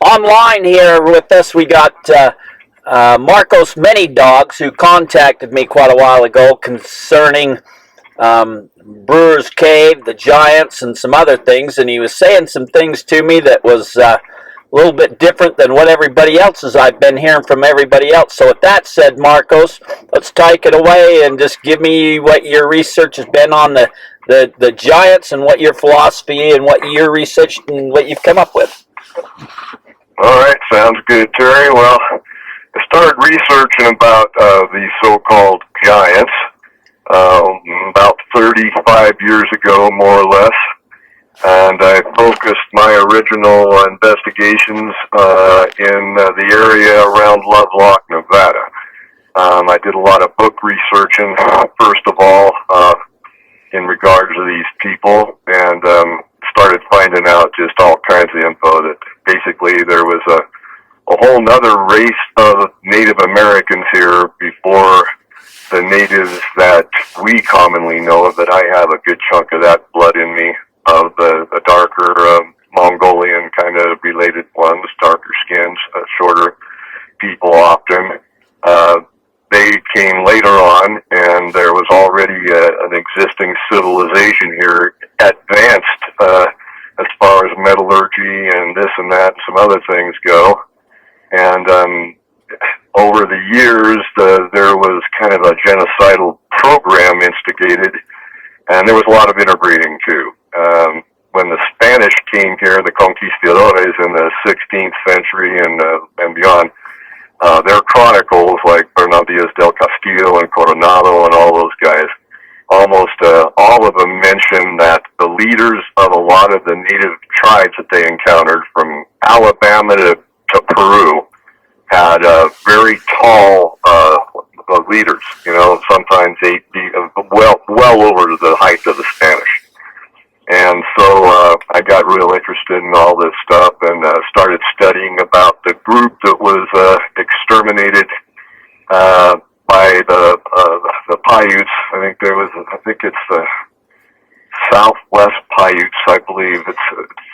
online here with us, we got Marcos Many Dogs, who contacted me quite a while ago concerning Brewer's Cave, the Giants, and some other things, and he was saying some things to me that was a little bit different than what everybody else is. I've been hearing from everybody else. So with that said, Marcos, let's take it away and just give me what your research has been on the Giants and what your philosophy and what your research and what you've come up with. All right, sounds good, Terry. Well, I started researching about these so-called giants about 35 years ago, more or less. And I focused my original investigations in the area around LoveLock, Nevada. I did a lot of book researching, first of all, in regards to these people, and started finding out just all kinds of info that basically there was a whole nother race of Native Americans here before the natives that we commonly know, that I have a good chunk of that blood in me, of the darker Mongolian kind of related ones, darker skins, shorter people often. They came later on, and there was already an existing civilization here, advanced as far as metallurgy and this and that and some other things go. And over the years, there was kind of a genocidal program instigated, and there was a lot of interbreeding too. When the Spanish came here, the conquistadores in the 16th century and beyond, their chronicles, like Bernal Diaz del Castillo and Coronado and all those guys, almost all of them mention that the leaders of a lot of the native tribes that they encountered, from Alabama to Peru, had very tall leaders, sometimes 8 feet, well over the height of the Spanish. And so I got real interested in all this stuff and started studying about the group that was exterminated by the Paiutes. I think it's the Southwest Paiutes, I believe. It's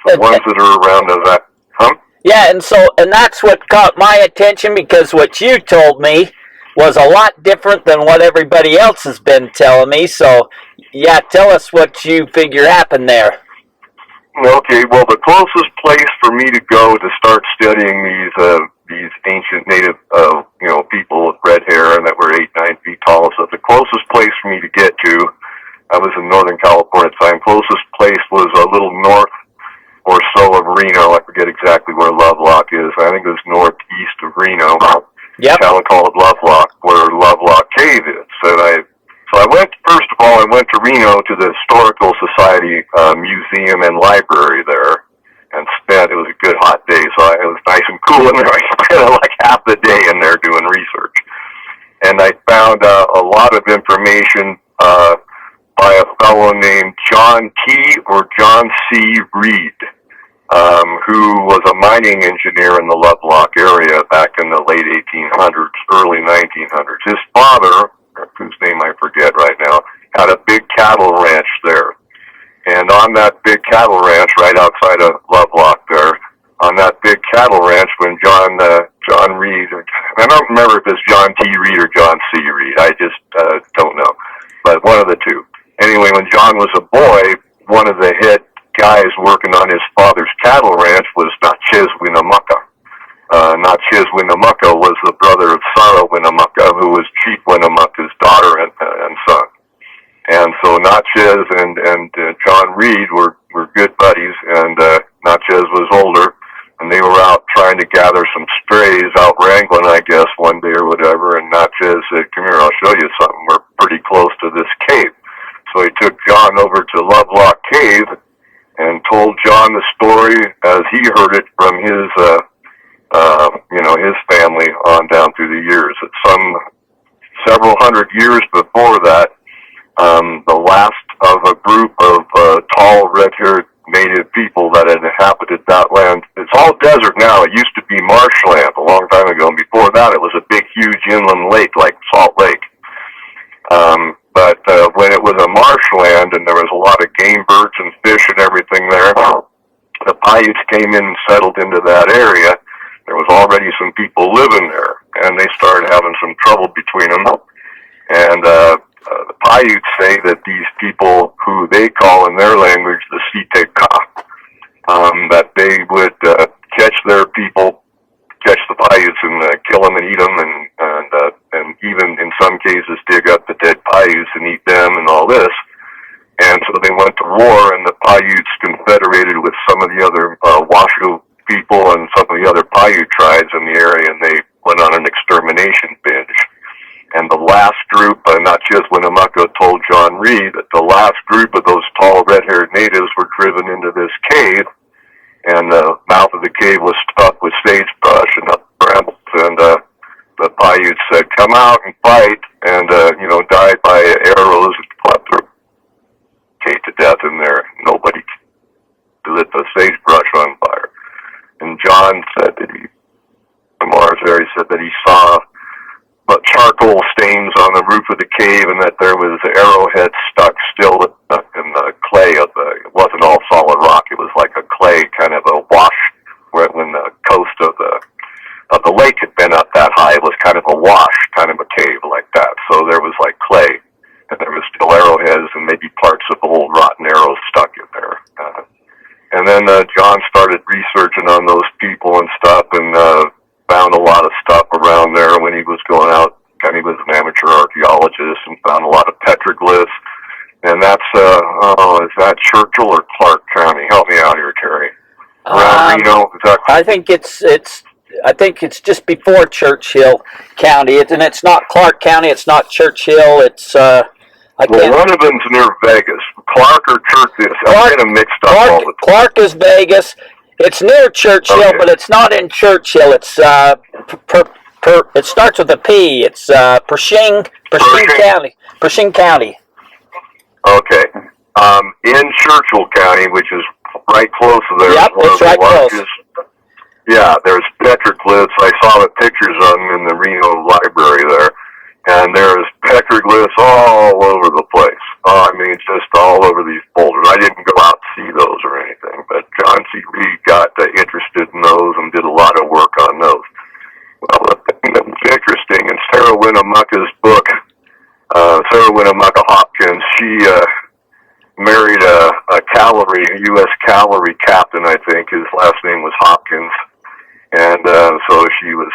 the ones that are around that. Huh? Yeah, and that's what caught my attention, because what you told me was a lot different than what everybody else has been telling me. So, yeah, tell us what you figure happened there. Okay, well, the closest place for me to go to start studying these ancient native, people with red hair and that were 8-9 feet tall, so the closest place for me to get to, I was in Northern California at the time, closest place was a little north or so of Reno. I forget exactly where LoveLock is. I think it was northeast of Reno. Yep. A town called LoveLock, where LoveLock Cave is. So I went, first of all, I went to Reno to the Historical Society Museum and Library there, and it was a good hot day, so it was nice and cool in there. I spent like half the day in there doing research. And I found a lot of information by a fellow named John T. or John C. Reed, who was a mining engineer in the LoveLock area back in the late 1800s, early 1900s. His father, whose name I forget right now, had a big cattle ranch there. And on that big cattle ranch, right outside of LoveLock there, on that big cattle ranch, when John Reed, I don't remember if it's John T. Reed or John C. Reed, I just don't know, but one of the two. Anyway, when John was a boy, one of the head guys working on his father's cattle ranch was Natchez Winnemucca. Natchez Winnemucca was the brother of Sarah Winnemucca, who was Chief Winnemucca's daughter and son. And so Natchez and John Reed were good buddies, and Natchez was older, and they were out trying to gather some strays, out wrangling, I guess, one day or whatever, and Natchez said, "Come here, I'll show you something. We're pretty close to this cave." So he took John over to LoveLock Cave and told John the story as he heard it from his family on down through the years. Several hundred years before that, the last of a group of tall, red-haired native people that had inhabited that land. It's all desert now. It used to be marshland a long time ago, and before that it was a big, huge inland lake like Salt Lake. But when it was a marshland and there was a lot of game birds and fish and everything there, the Paiutes came in and settled into that area, was already some people living there, and they started having some trouble between them. And the Paiutes say that these people, who they call in their language the Siteka, that they would catch their people, catch the Paiutes and kill them and eat them, and even in some cases dig up the dead Paiutes and eat them and all this. And so they went to war, and the Paiutes confederated with some of the other Washoe people and some of the other Paiute tribes in the area, and they went on an extermination binge. And the last group, not just Winnemucca, told John Reed that the last group of those tall red-haired natives were driven into this cave, and the mouth of the cave was stuck with sagebrush and brambles, and the Paiutes said, "Come out and fight," and died by arrows and left their cave to death in there. Nobody lit the sagebrush on fire. And John said that he said that he saw charcoal stains on the roof of the cave, and that there was arrowheads stuck still in the clay of it wasn't all solid rock. It was like a clay, kind of a wash, when the coast of the lake had been up that high. It was kind of a wash, kind of a cave like that. So there was like clay, and there was still arrowheads and maybe parts of old rotten arrows stuck in there. And then John started researching on those people and stuff, and found a lot of stuff around there when he was going out. He was an amateur archaeologist and found a lot of petroglyphs. And that's, is that Churchill or Clark County? Help me out here, Terry. Around Reno? Is that... I think it's just before Churchill County, and it's not Clark County. It's not Churchill. It's one of them's near Vegas. Clark or Churchill? I'm getting mixed up all the time. Clark is Vegas. It's near Churchill, okay, but it's not in Churchill. It's it starts with a P. It's Pershing County. Pershing County. Okay. In Churchill County, which is right close to there. Yep, it's right close. Yeah, there's petroglyphs. I saw the pictures of them in the Reno library there, and there's petroglyphs all over the place. Just all over these boulders. I didn't go out to see those or anything, but John C. Reed got interested in those and did a lot of work on those. Well, the thing that was interesting in Sarah Winnemucca's book, Sarah Winnemucca Hopkins, she married a U.S. cavalry captain, I think. His last name was Hopkins. And so she was,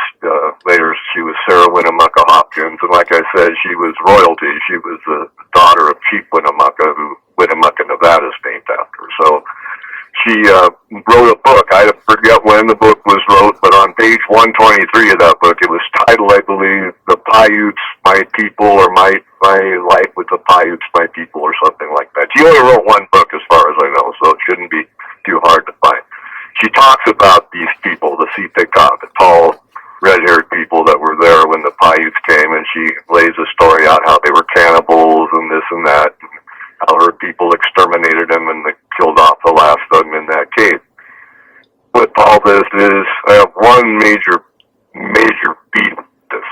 later she was Sarah Winnemucca Hopkins. And like I said, she was royalty. She was the daughter of Chief Winnemucca, who Winnemucca, Nevada is named after. So she wrote a book. I forget when the book was wrote, but on page 123 of that book, it was titled, I believe, The Paiutes, My People, or My Life with the Paiutes, My People, or something like that. She only wrote one book as far as I know, so it shouldn't be too hard to find. She talks about these people, the Siteka, the tall, red-haired people that were there when the Paiutes came, and she lays a story out how they were cannibals and this and that, and how her people exterminated them and they killed off the last of them in that cave. With all this is, I have one major beat with this.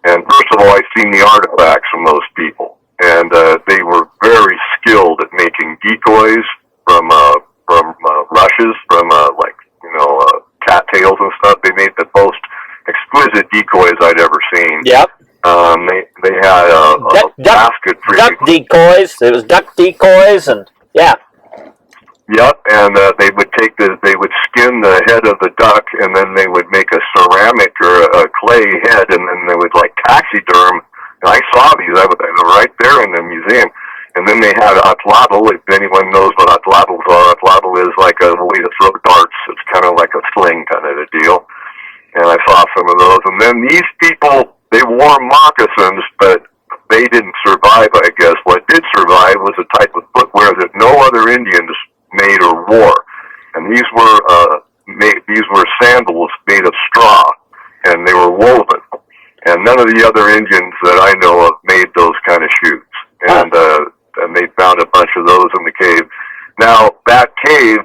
And first of all, I've seen the artifacts from those people, and they were very skilled at making decoys from rushes, from cattails and stuff. They made the most exquisite decoys I'd ever seen. Yep. They had a basket for duck decoys. It was duck decoys, and yeah. Yep, and they would skin the head of the duck, and then they would make a ceramic or a clay head, and then they would taxiderm. And I saw these. They were right there in the museum. And then they had atlatl. If anyone knows what atlatls are, atlatl is like a way to throw darts. It's kind of like a sling kind of a deal. And I saw some of those. And then these people, they wore moccasins, but they didn't survive, I guess. What did survive was a type of footwear that no other Indians made or wore. And these were sandals made of straw, and they were woven. And none of the other Indians that I know of made those kind of shoes. And they found a bunch of those in the cave. Now, that cave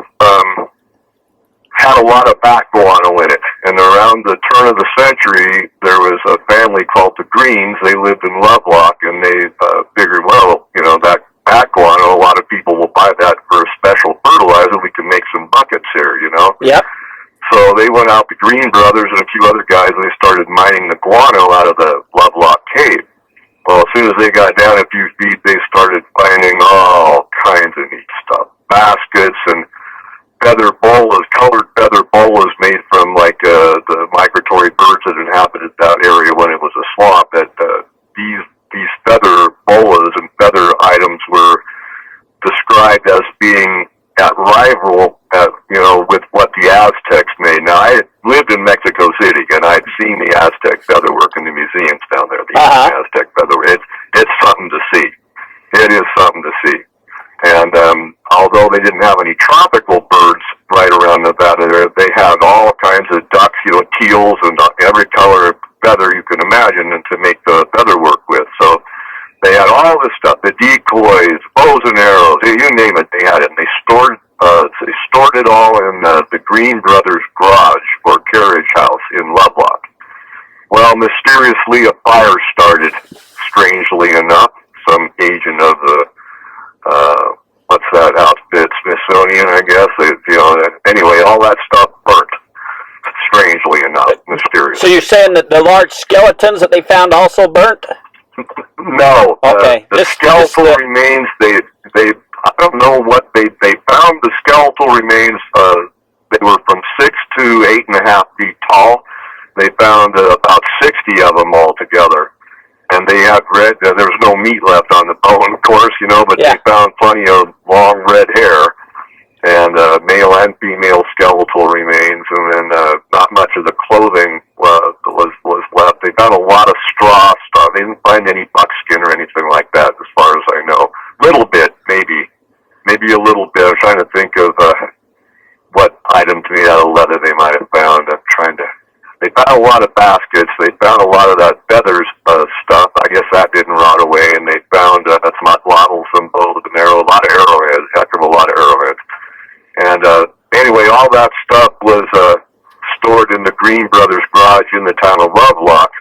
had a lot of back guano in it. And around the turn of the century, there was a family called the Greens. They lived in LoveLock, and they figured, well, that back guano, a lot of people will buy that for a special fertilizer. We can make some buckets here, Yep. So they went went out, the Green brothers and a few other guys, and they started mining the guano out of the LoveLock cave. Well, as soon as they got down a few feet, they started finding all kinds of neat stuff. Baskets and feather bolas, colored feather bolas made from like the migratory birds that inhabited that area when it was a swamp. That these feather bolas and feather items were described as being at rival, with what the Aztecs made. Now, I lived in Mexico City, and I'd seen the Aztec featherwork in the museums down there. The Aztec featherwork. It's something to see. It is something to see. And although they didn't have any tropical birds right around Nevada, they had all kinds of ducks, teals, and every color of feather you can imagine, and to make the featherwork with. So they had all this stuff, the decoys, bows and arrows, you name it, they had it. And they stored it all in the Green Brothers garage or carriage house in LoveLock. Well, mysteriously, a fire started, strangely enough. Some agent of the what's that outfit, Smithsonian, I guess. Anyway, all that stuff burnt, strangely enough, mysterious. So you're saying that the large skeletons that they found also burnt? No. Okay. The skeletal remains, I don't know what they found. The skeletal remains, they were from 6 to 8.5 feet tall. They found about 60 of them all together. And they had there was no meat left on the bone, of course, but they found plenty of long red hair, and male and female skeletal remains, and then not much of the clothing was left. They found a lot of straw stuff. They didn't find any buckskin or anything like that, as far as I know. Little bit, maybe a little bit. I'm trying to think of what items made out of leather they might have found. They found a lot of baskets. They found a lot of that feathers stuff. I guess that didn't rot away. And they found some models, some bows and arrows, a lot of arrowheads, heck of a lot of arrowheads. And anyway, all that stuff was stored in the Green Brothers garage in the town of LoveLock.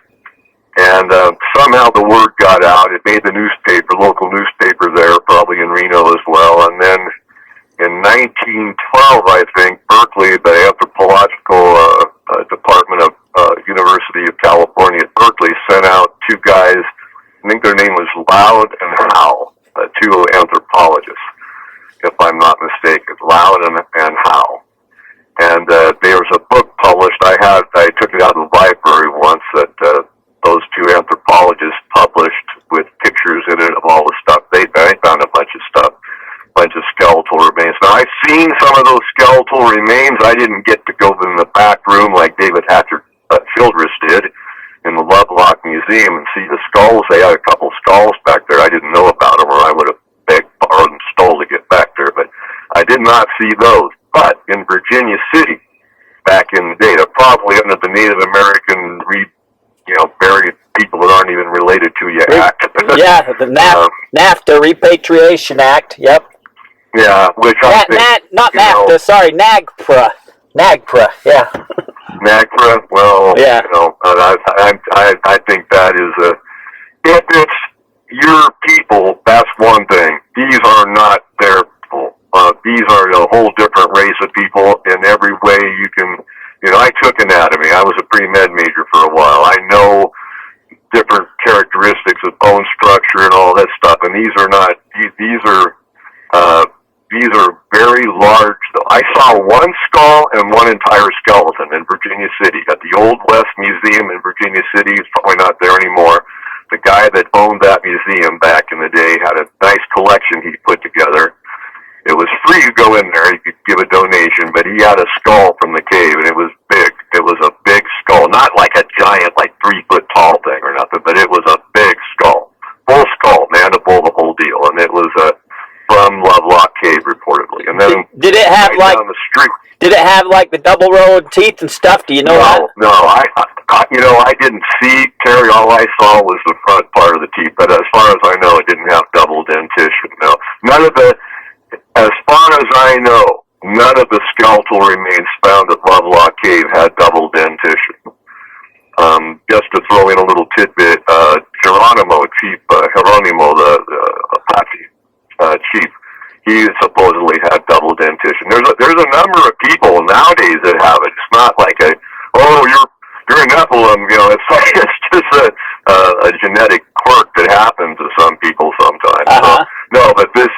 And somehow the word got out. It made the local newspaper there, probably in Reno as well. And then in 1912, I think, Berkeley, the anthropological department of University of California at Berkeley, sent out two guys. I think their name was Loud and Howe, two anthropologists, if I'm not mistaken, Loud and Howe. And there was a book published. I took it out of the library once that those two anthropologists published with pictures in it of all the stuff they found a bunch of skeletal remains. Now, I've seen some of those skeletal remains. I didn't get to go in the back room like David Hatcher Childress did in the LoveLock Museum and see the skulls. They had a couple skulls back there. I didn't know about them, or I would have begged, borrowed, and stole to get back there. But I did not see those. But in Virginia City, back in the day, probably under the Native American buried people that aren't even related to you act. Yeah, the NAFTA Repatriation Act. Yep. Yeah, which I think, not NAFTA. Sorry, NAGPRA. Yeah. NAGPRA. Well, yeah. I think that is if it's your people, that's one thing. These are not their people. These are a whole different race of people in every way you can. I took anatomy. I was a pre-med major for a while. I know different characteristics of bone structure and all that stuff. And these are not. These are very large. I saw one skull and one entire skeleton in Virginia City at the Old West Museum in Virginia City. It's probably not there anymore. The guy that owned that museum back in the day had a nice collection he put together. It was free to go in there. You could give a donation, but he had a skull from the cave, and it was big. It was a big skull, not like a giant, 3-foot tall thing or nothing, but it was a big skull, full skull, mandible, the whole deal, and it was from LoveLock Cave reportedly. And then did it have down the street? Did it have the double row of teeth and stuff? Do you know that? No, I didn't see, Terry. All I saw was the front part of the teeth, but as far as I know, it didn't have double dentition. No, none of the. As far as I know, none of the skeletal remains found at LoveLock Cave had double dentition. Just to throw in a little tidbit, Geronimo, the Apache chief, he supposedly had double dentition. There's a number of people nowadays that have it. It's not like you're a Nephilim. It's like it's just a genetic quirk that happens to some people sometimes. Uh-huh. So, no, but this.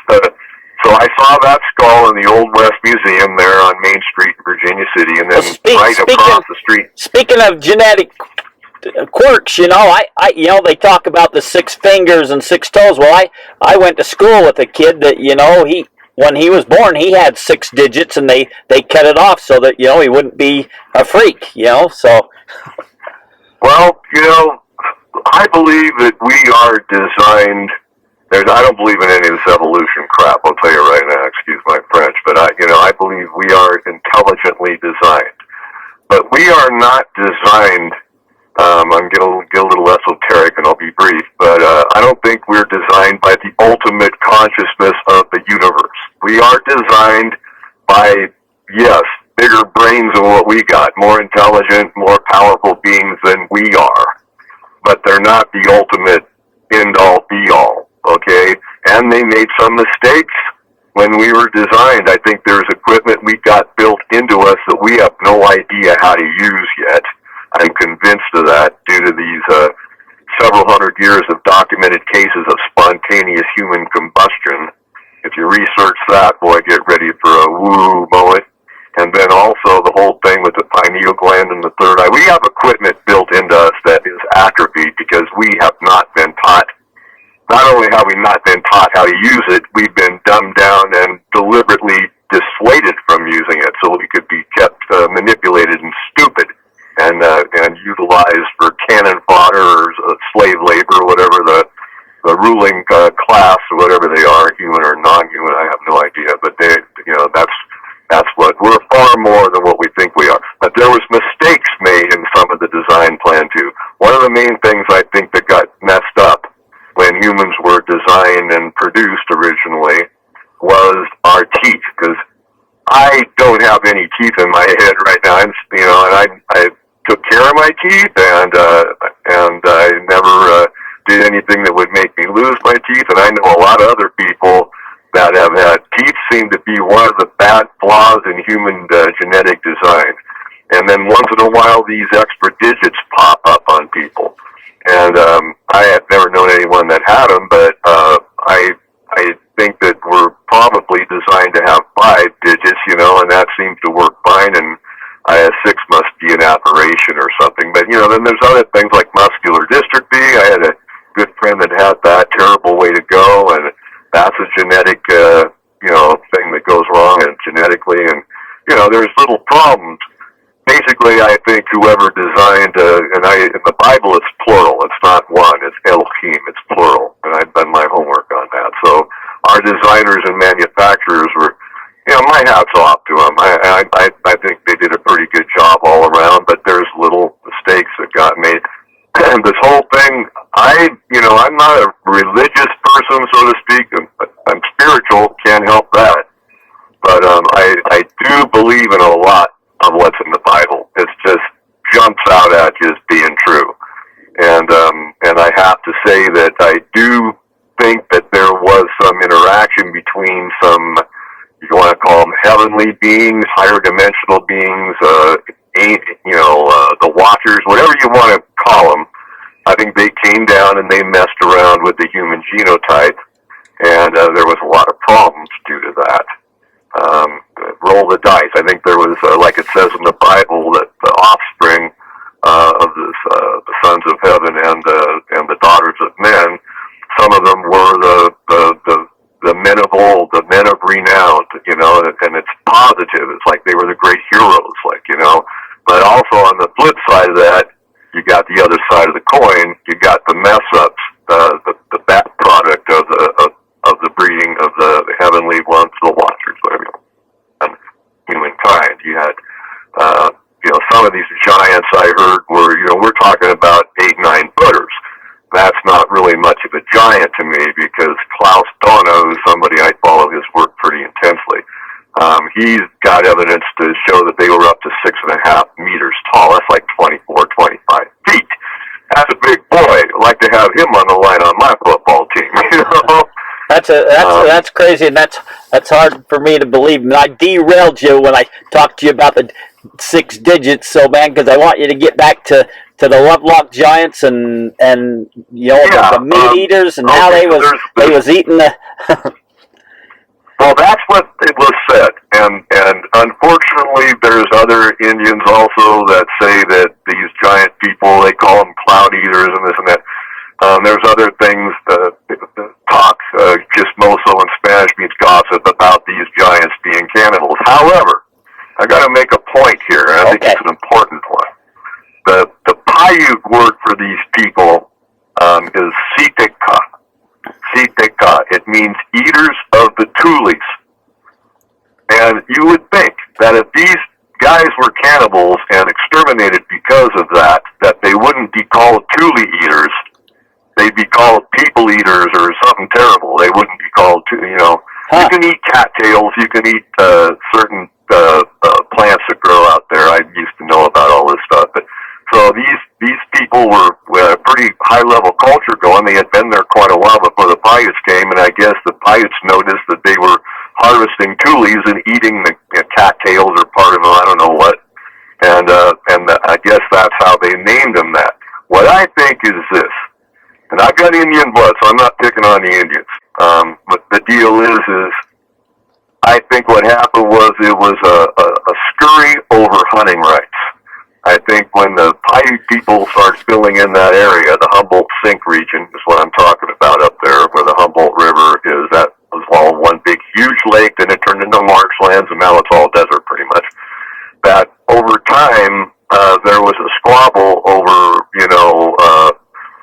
So I saw that skull in the Old West Museum there on Main Street in Virginia City, and then across the street. Speaking of genetic quirks, they talk about the 6 fingers and 6 toes. Well, I went to school with a kid that, when he was born, he had 6 digits, and they cut it off so that, he wouldn't be a freak, so. Well, I believe that we are designed. I don't believe in any of this evolution crap. I'll tell you right now. Excuse my French, but I believe we are intelligently designed. But we are not designed. I'm going to get a little esoteric, and I'll be brief. But I don't think we're designed by the ultimate consciousness of the universe. We are designed by, yes, bigger brains than what we got, more intelligent, more powerful beings than we are. But they're not the ultimate end-all, be-all. Okay, and they made some mistakes when we were designed. I think there's equipment we got built into us that we have no idea how to use yet. I'm convinced of that due to these several hundred years of documented cases of spontaneous human combustion. If you research that, boy, get ready for a woo moment. And then also the whole thing with the pineal gland and the third eye. We have equipment built into us that is atrophied because we have not been taught. Not only have we not been taught how to use it, we've been dumbed down and deliberately dissuaded from using it so we could be kept manipulated and stupid and utilized for cannon fodder or slave labor or whatever the ruling class or whatever they are, human or non-human, I have no idea. But that's what we're far more than what we think we are. But there was mistakes made in some of the design plan too. One of the main things I think that got messed up when humans were designed and produced originally was our teeth, because I don't have any teeth in my head right now. And I took care of my teeth, and I never did anything that would make me lose my teeth. And I know a lot of other people that have had teeth seem to be one of the bad flaws in human genetic design. And then once in a while, these extra digits pop up on people. And I have never known anyone that had them, but I think that we're probably designed to have 5 digits, and that seems to work fine, and a 6 must be an aberration or something. But, then there's other things like muscular dystrophy. I had a good friend that had that, terrible way to go, and that's a genetic, thing that goes wrong and genetically, and, there's little problems. Basically, I think whoever designed, in the Bible it's plural, it's not one, it's Elohim, it's plural, and I've done my homework on that. So our designers and manufacturers were, my hat's off to them. I think they did a pretty good job all around, but there's little mistakes that got made. And this whole thing, I'm not a religious person, so to speak. I'm spiritual, can't help that. But I do believe in a lot of what's in the Bible. It just jumps out at you as being true. And I have to say that I do think that there was some interaction between some, you want to call them heavenly beings, higher dimensional beings, the Watchers, whatever you want to call them. I think they came down and they messed around with the human genotype, and there was a lot of problems due to that. Roll the dice. I think there was, like it says in the Bible, that the offspring of the sons of heaven and the daughters of men, some of them were the men of old, the men of renown, and it's positive. It's like they were the great heroes, But also on the flip side of that, you got the other side of the coin. You got the mess ups, the bad product of the breeding of the heavenly ones, the Watchers, whatever you want, humankind. You had, some of these giants I heard were, we're talking about 8-9 footers. That's not really much of a giant to me, because Klaus Dono, who's somebody I follow his work pretty intensely, he's got evidence to show that they were up to 6.5 meters tall. That's like 24, 25 feet. That's a big boy. I'd like to have him on the line on my football team, That's crazy, and that's hard for me to believe. And I derailed you when I talked to you about the 6 digits so bad because I want you to get back to the LoveLock Giants and the meat eaters and how they was eating the. Well, that's what it was said, and unfortunately, there's other Indians also that say that these giant people, they call them cloud eaters and this and that. There's other things, talk, chismoso in Spanish means gossip about these giants being cannibals. However, I got to make a point here, and I think it's an important one. The Paiute word for these people is sitika. Sitika. It means eaters of the tules. And you would think that if these guys were cannibals and exterminated because of that they wouldn't be called tule eaters. They'd be called people eaters or something terrible. They wouldn't be called, You can eat cattails. You can eat certain plants that grow out there. I used to know about all this stuff. But so these people were a pretty high-level culture going. They had been there quite a while before the Paiutes came, and I guess the Paiutes noticed that they were harvesting tules and eating the cattails or part of them, I don't know what. And I guess that's how they named them that. What I think is this. And I've got Indian blood, so I'm not picking on the Indians. But the deal is I think what happened was it was a scurry over hunting rights. I think when the Paiute people started filling in that area, the Humboldt Sink region is what I'm talking about up there, where the Humboldt River is. That was all one big, huge lake, then it turned into marshlands, and now it's all desert pretty much. That over time, there was a squabble over,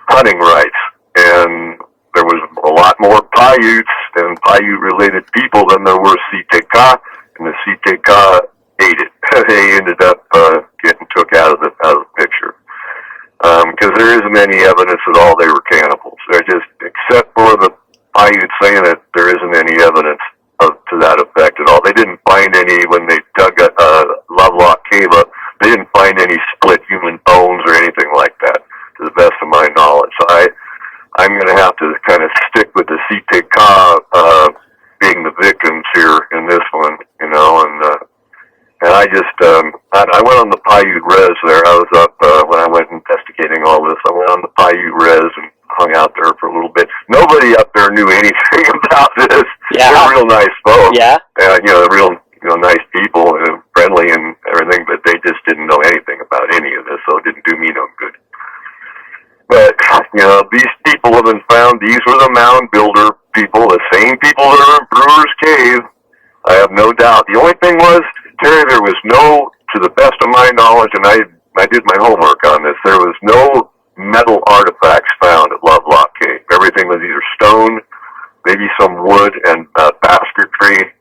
hunting rights, and there was a lot more Paiutes and Paiute-related people than there were Sitka, and the Sitka ate it. They ended up getting took out of the picture because there isn't any evidence at all they were cannibals. They're just, except for the Paiutes saying it, there isn't any evidence to that effect at all. They didn't find any when they dug LoveLock Cave up. They didn't find any split human bones or anything like that, to the best of my knowledge. So I'm going to have to kind of stick with the Sitka being the victims here in this one, and I just, I went on the Paiute Res there. I was up, when I went investigating all this, I went on the Paiute Res and hung out there for a little bit. Nobody up there knew anything about this. Yeah. They're real nice folks. Yeah. Real, nice people, friendly and everything, but they just didn't know anything about any of this, so it didn't do me no good. But, these people have been found. These were the mound builder people, the same people that are in Brewer's Cave. I have no doubt. The only thing was, Terry, there was no, to the best of my knowledge, and I did my homework on this, there was no metal artifacts found at LoveLock Cave. Everything was either stone, maybe some wood and basketry,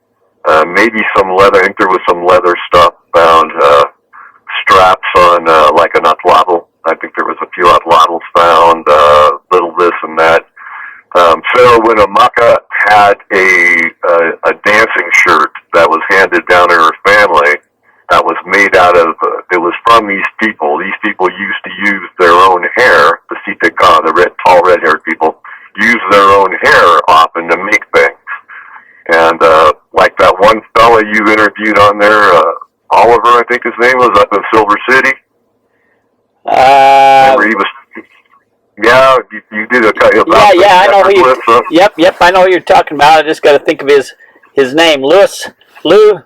maybe some leather. I think there was some leather stuff found, straps on like an atlatl. I think there was a few atlatls found, little this and that. Sarah Winnemucca had a dancing shirt that was handed down to her family that was made out of, it was from these people. These people used to use their own hair, the Sitka, the tall red-haired people, use their own hair often to make things. And like that one fella you interviewed on there, Oliver, I think his name was, up in Silver City. Remember he was... Yeah, you did a cut about I know who you. Yep, I know who you're talking about. I just got to think of his name, Lou.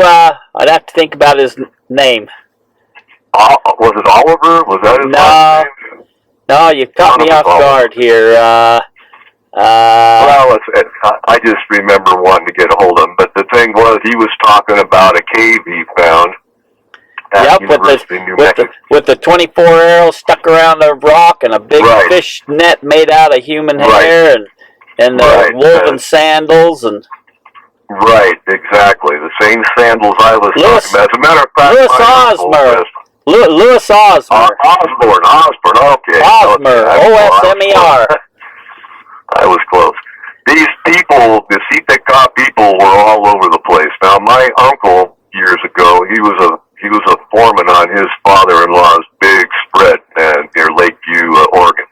I'd have to think about his name. Was it Oliver? Was that his last name? No, you caught me off guard here. Well, I just remember wanting to get a hold of him. But the thing was, he was talking about a cave he found. Yep, with the 24 arrows stuck around the rock and a big fish net made out of human hair and woven sandals and. Right, exactly. The same sandals I was talking about. As a matter of fact, Louis Osmer. Osborne, okay. Osmer, O-S-M-E-R. I was close. These people, the Sitka people, were all over the place. Now, my uncle, years ago, he was a foreman on his father-in-law's big spread near Lakeview, Oregon.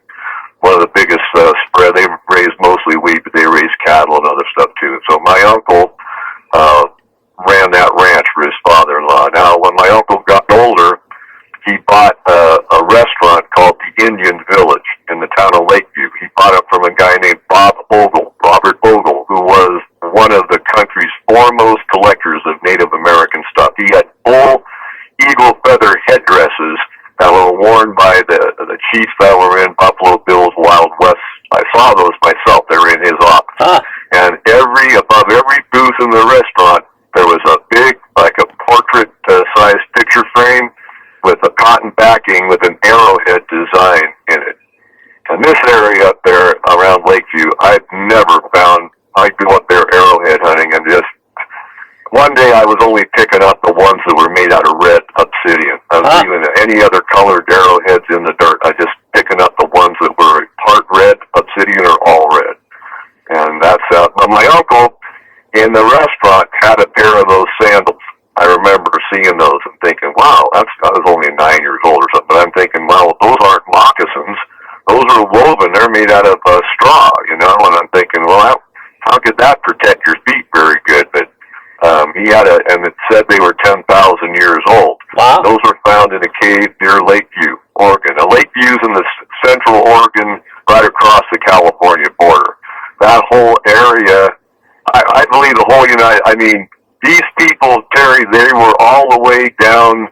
One of the biggest spread. They raised mostly wheat, but they raised cattle and other stuff too. And so my uncle ran that ranch for his father-in-law. Now, when my uncle chiefs that were in Buffalo Bill's Wild West. I saw those myself. They were in his office. Huh. And above every booth in the restaurant, there was a big, like a portrait-sized picture frame with a cotton backing with an arrowhead design in it. And this area up there around Lakeview, I've never found. I go up there arrowhead hunting and just, one day I was only picking up the ones that were made out of red obsidian. I was leaving any other colored arrowheads in the dirt. I just picking up the ones that were part red obsidian or all red. And that's my uncle in the restaurant had a pair of those sandals. I remember seeing those and thinking, wow, I was only 9 years old or something, but I'm thinking, well, those aren't moccasins. Those are woven. They're made out of straw, you know, and I'm thinking, well, how could that protect your feet very good? But he had and it said they were 10,000 years old. Wow. Those were found in a cave near Lakeview, Oregon. Now, Lakeview's in the central Oregon, right across the California border. That whole area, I believe the whole these people, Terry, they were all the way down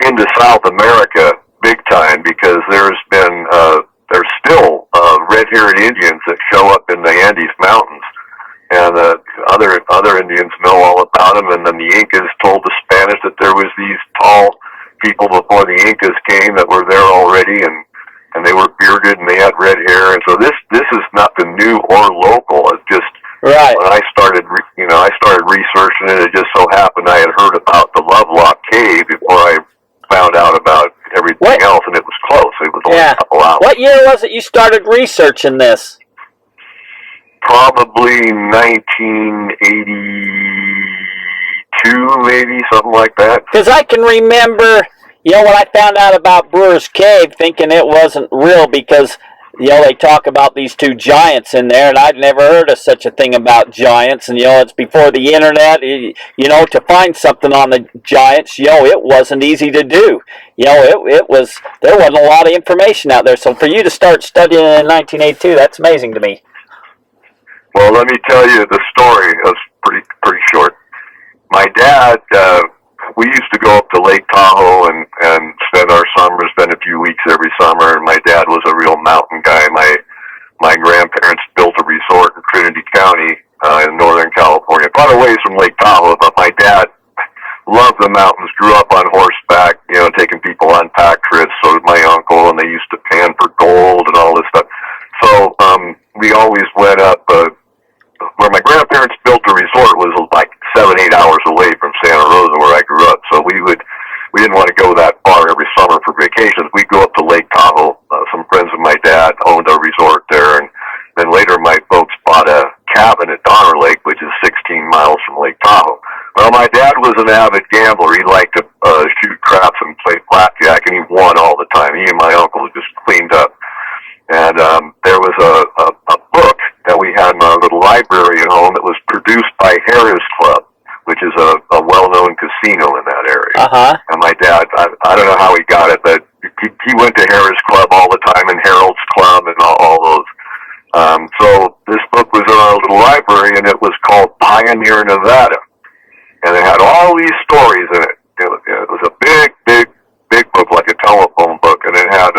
into South America big time, because there's still red-haired Indians that show up in the Andes Mountains, and other Indians know all about them. And then the Incas told the Spanish that there was these tall people before the Incas came that were there already, and they were bearded and they had red hair. And so this is nothing new or local. It's just right. When I started researching it. It just so happened I had heard about the LoveLock Cave before I found out about everything else, and it was close. It was only a couple hours. What year was it you started researching this? Probably 1982, maybe, something like that. Because I can remember, when I found out about Brewer's Cave, thinking it wasn't real, because they talk about these two giants in there, and I'd never heard of such a thing about giants. And it's before the internet. To find something on the giants, it wasn't easy to do. There wasn't a lot of information out there. So for you to start studying in 1982, that's amazing to me. Well, let me tell you the story. It was pretty short. My dad, we used to go up to Lake Tahoe and spend our summers, spend a few weeks every summer. And my dad was a real mountain guy. My grandparents built a resort in Trinity County in Northern California, quite a ways from Lake Tahoe. But my dad loved the mountains, grew up on horseback, taking people on pack trips. So did my uncle, and they used to pan for gold and all this stuff. So we always went up where my grandparents built a resort was like 7-8 hours away from Santa Rosa, where I grew up. So we didn't want to go that far every summer for vacations. We'd go up to Lake Tahoe. Some friends of my dad owned a resort there, and then later my folks bought a cabin at Donner Lake, which is 16 miles from Lake Tahoe. Well, my dad was an avid gambler. He liked to shoot craps and play blackjack, and he won all the time. He and my uncle just cleaned up. And there was a book that we had in our little library at home that was produced by Harris Club, which is a well-known casino in that area. Uh-huh. And my dad, I don't know how he got it, but he went to Harris Club all the time, and Harold's Club and all those. So this book was in our little library, and it was called Pioneer Nevada. And it had all these stories in it. It was a big book, like a telephone book, and it had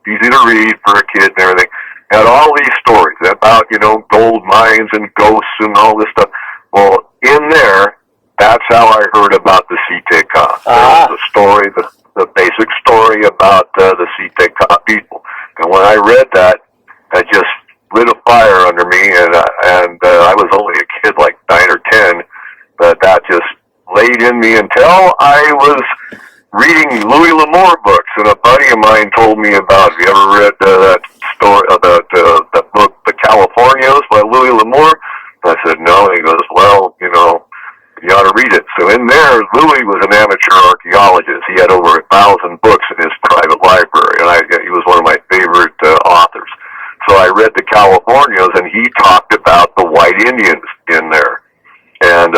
easy to read for a kid and everything. It had all these stories about, gold mines and ghosts and all this stuff. Well, in there, that's how I heard about the Siteka. The story, the basic story about the Siteka people. And when I read that, it just lit a fire under me, and I was only a kid, like 9 or 10, but that just laid in me until I was reading Louis L'Amour books, and a buddy of mine told me about. Have you ever read that story about that book, The Californios by Louis L'Amour? I said no. He goes, well, you ought to read it. So in there, Louis was an amateur archaeologist. He had over 1,000 books in his private library, and he was one of my favorite authors. So I read The Californios, and he talked about the white Indians in there, and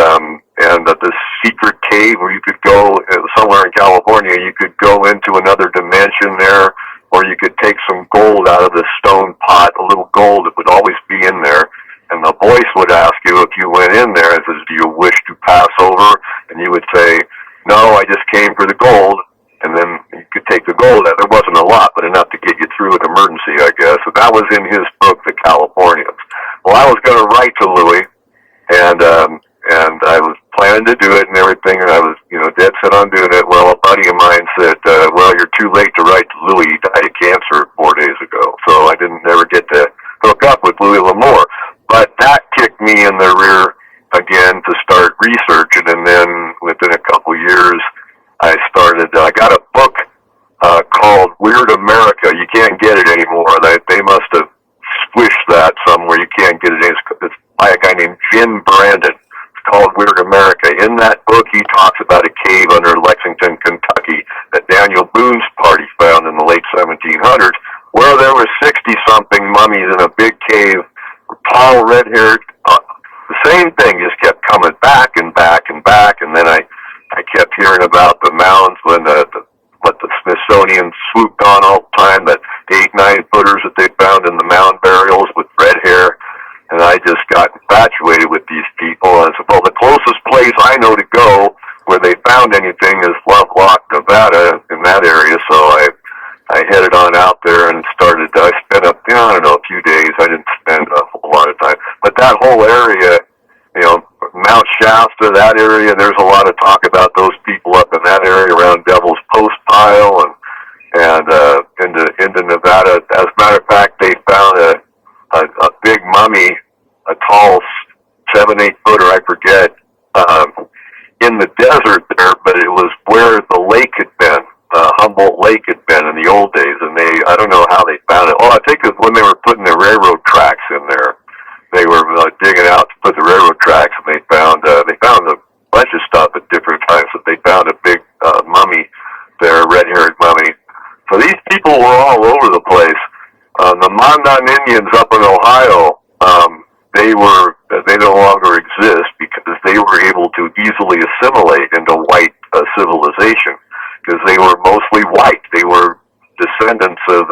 that the secret cave where you could go somewhere in California, you could go into another dimension there, or you could take some gold out of the stone pot, a little gold that would always be in there, and the voice would ask you if you went in there, and says, do you wish to pass over? And you would say, no, I just came for the gold, and then you could take the gold. There wasn't a lot, but enough to was in his book, The Californians. Well, I was going to write to Louis, and I was planning to do it and everything, and I was, dead set on doing it. Well, a buddy of mine said, well, you're too late to write to Louis. He died of cancer 4 days ago. So I didn't never get to hook up with Louis L'Amour. But that kicked me in the rear again to start researching, and then within a couple years, I got a book called Weird America. You can't get it anymore. They must have squished that somewhere. You can't get it. It's by a guy named Jim Brandon. It's called Weird America. In that book, he talks about a cave under Lexington, Kentucky that Daniel Boone's party found in the late 1700s, where there were 60-something mummies in a big cave, tall, red-haired. The same thing just kept coming back and back and back, and then I kept hearing about the mounds when what the Smithsonian swooped on all the time, that 8-9-footers that they found in the mound burials with red hair. And I just got infatuated with these people. And I said, well, the closest place I know to go where they found anything is LoveLock, Nevada, in that area. So I headed on out there and I spent a few days. I didn't spend a whole lot of time. But that whole area, Mount Shasta, that area, there's a lot of talk about those people up in that area around Devil's Post Pile and into Nevada. As a matter of fact, they found a big mummy, a tall 7-8-footer, I forget, in the desert there, but it was where the lake had been, Humboldt Lake had been in the old days, and I don't know how they found it. Oh, I think it was when they were putting the railroad tracks in there. They were digging out to put the railroad tracks, and they found a bunch of stuff at different times, but they found a big mummy there, red-haired mummy. So these people were all over the place. The Mandan Indians up in Ohio, they no longer exist because they were able to easily assimilate into white civilization because they were mostly white. They were descendants of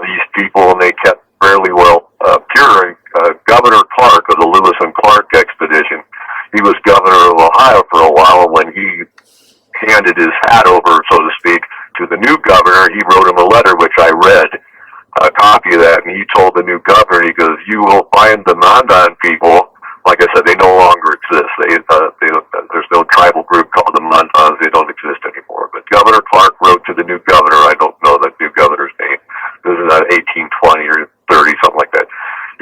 these people, and they kept fairly well pure. Governor Clark of the Lewis and Clark expedition, he was governor of Ohio for a while, and when he handed his hat over, so to speak, to the new governor, he wrote him a letter, which I read, a copy of that, and he told the new governor, he goes, you will find the Mandan people, like I said, they no longer exist. There's no tribal group called the Mandans. They don't exist anymore. But Governor Clark wrote to the new governor, I don't know the new governor's name, this is 1820 or 30, something like that.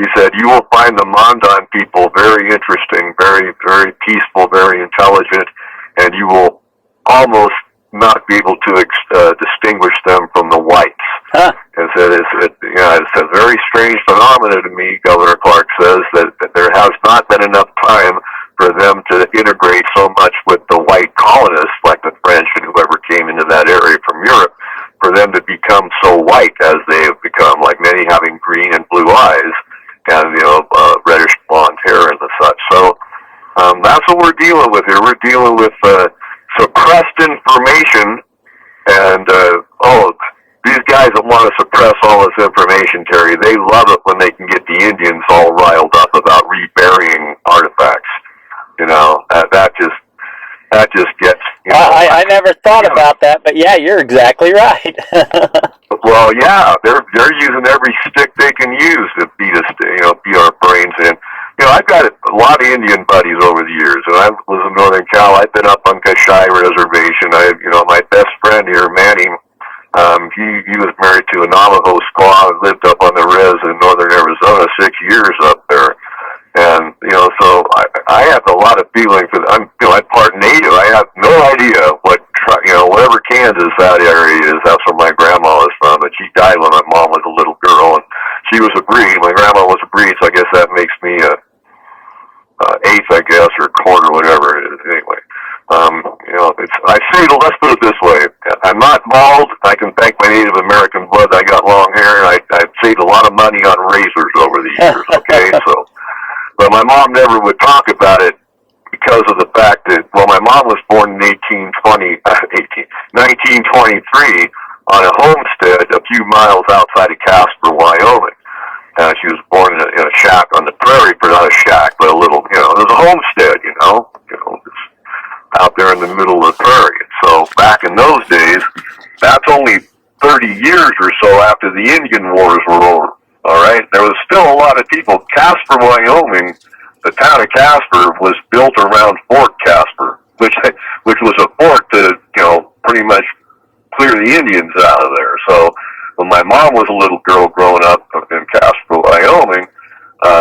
He said, you will find the Mandan people very interesting, very, very peaceful, very intelligent, and you will almost not be able to distinguish them from the whites. Huh. And said, it's a very strange phenomenon to me, Governor Clark says, that there has not been enough time for them to integrate so much with the white colonists, like the French and whoever came into that area from Europe, for them to become so white as they have become, like many having green and blue eyes and, reddish blonde hair and the such. So that's what we're dealing with here. We're dealing with suppressed information, and these guys that want to suppress all this information, Terry, they love it when they can get the Indians all riled up about reburying artifacts. That just gets. I never thought about that, but yeah, you're exactly right. Well, yeah, they're using every stick they can use to beat us, beat our brains in. I've got a lot of Indian buddies over the years, and I was in Northern Cal. I've been up on Kashai Reservation. My best friend here, Manny, he was married to a Navajo squaw and lived up on the res in northern Arizona 6 years up there. And, so I have a lot of feeling for I'm part Native. I have no idea whatever Kansas that area is, that's where my grandma is from. And she died when my mom was a little girl, and she was a breed. My grandma was a breed, so I guess that makes me eighth, I guess, or quarter, whatever it is. Anyway, let's put it this way. I'm not bald. I can thank my Native American blood. I got long hair, and I've saved a lot of money on razors over the years, okay? But my mom never would talk about it because of the fact that, my mom was born in 1923 on a homestead a few miles outside of Casper, Wyoming. She was born in a shack on the prairie, but not a shack, but a little, it was a homestead, just out there in the middle of the prairie. So back in those days, that's only 30 years or so after the Indian Wars were over. All right, there was still a lot of people. Casper, Wyoming, the town of Casper was built around Fort Casper, which was a fort to, pretty much clear the Indians out of there. So when my mom was a little girl growing up in Casper, Wyoming,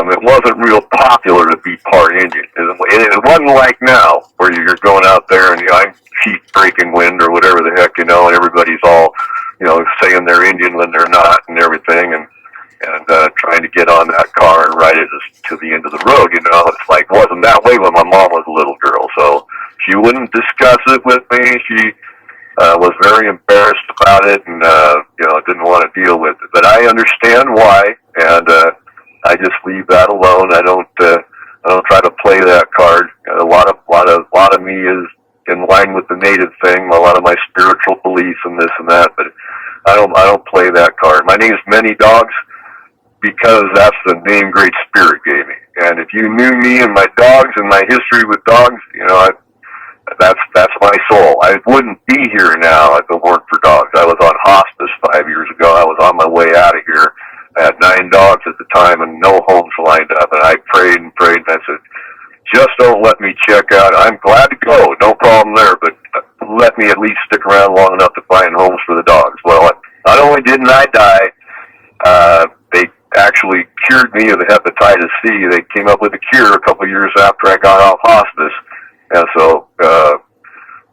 it wasn't real popular to be part Indian. It wasn't like now, where you're going out there and I'm sheep breaking wind or whatever the heck, and everybody's all, saying they're Indian when they're not and everything, and trying to get on that car and ride it to the end of the road. It's like, wasn't that way when my mom was a little girl. So she wouldn't discuss it with me. She was very embarrassed about it and, didn't want to deal with it. But I understand why, and I just leave that alone. I don't try to play that card. A lot of me is in line with the native thing, a lot of my spiritual beliefs and this and that, but I don't play that card. My name's Many Dogs because that's the name Great Spirit gave me. And if you knew me and my dogs and my history with dogs, that's my soul. I wouldn't be here now if it weren't for dogs. I was on hospice 5 years ago. I was on my way out of here. I had 9 dogs at the time and no homes lined up. And I prayed and prayed and I said, just don't let me check out. I'm glad to go. No problem there. But let me at least stick around long enough to find homes for the dogs. Well, not only didn't I die, they actually cured me of the hepatitis C. They came up with a cure a couple of years after I got off hospice. And so,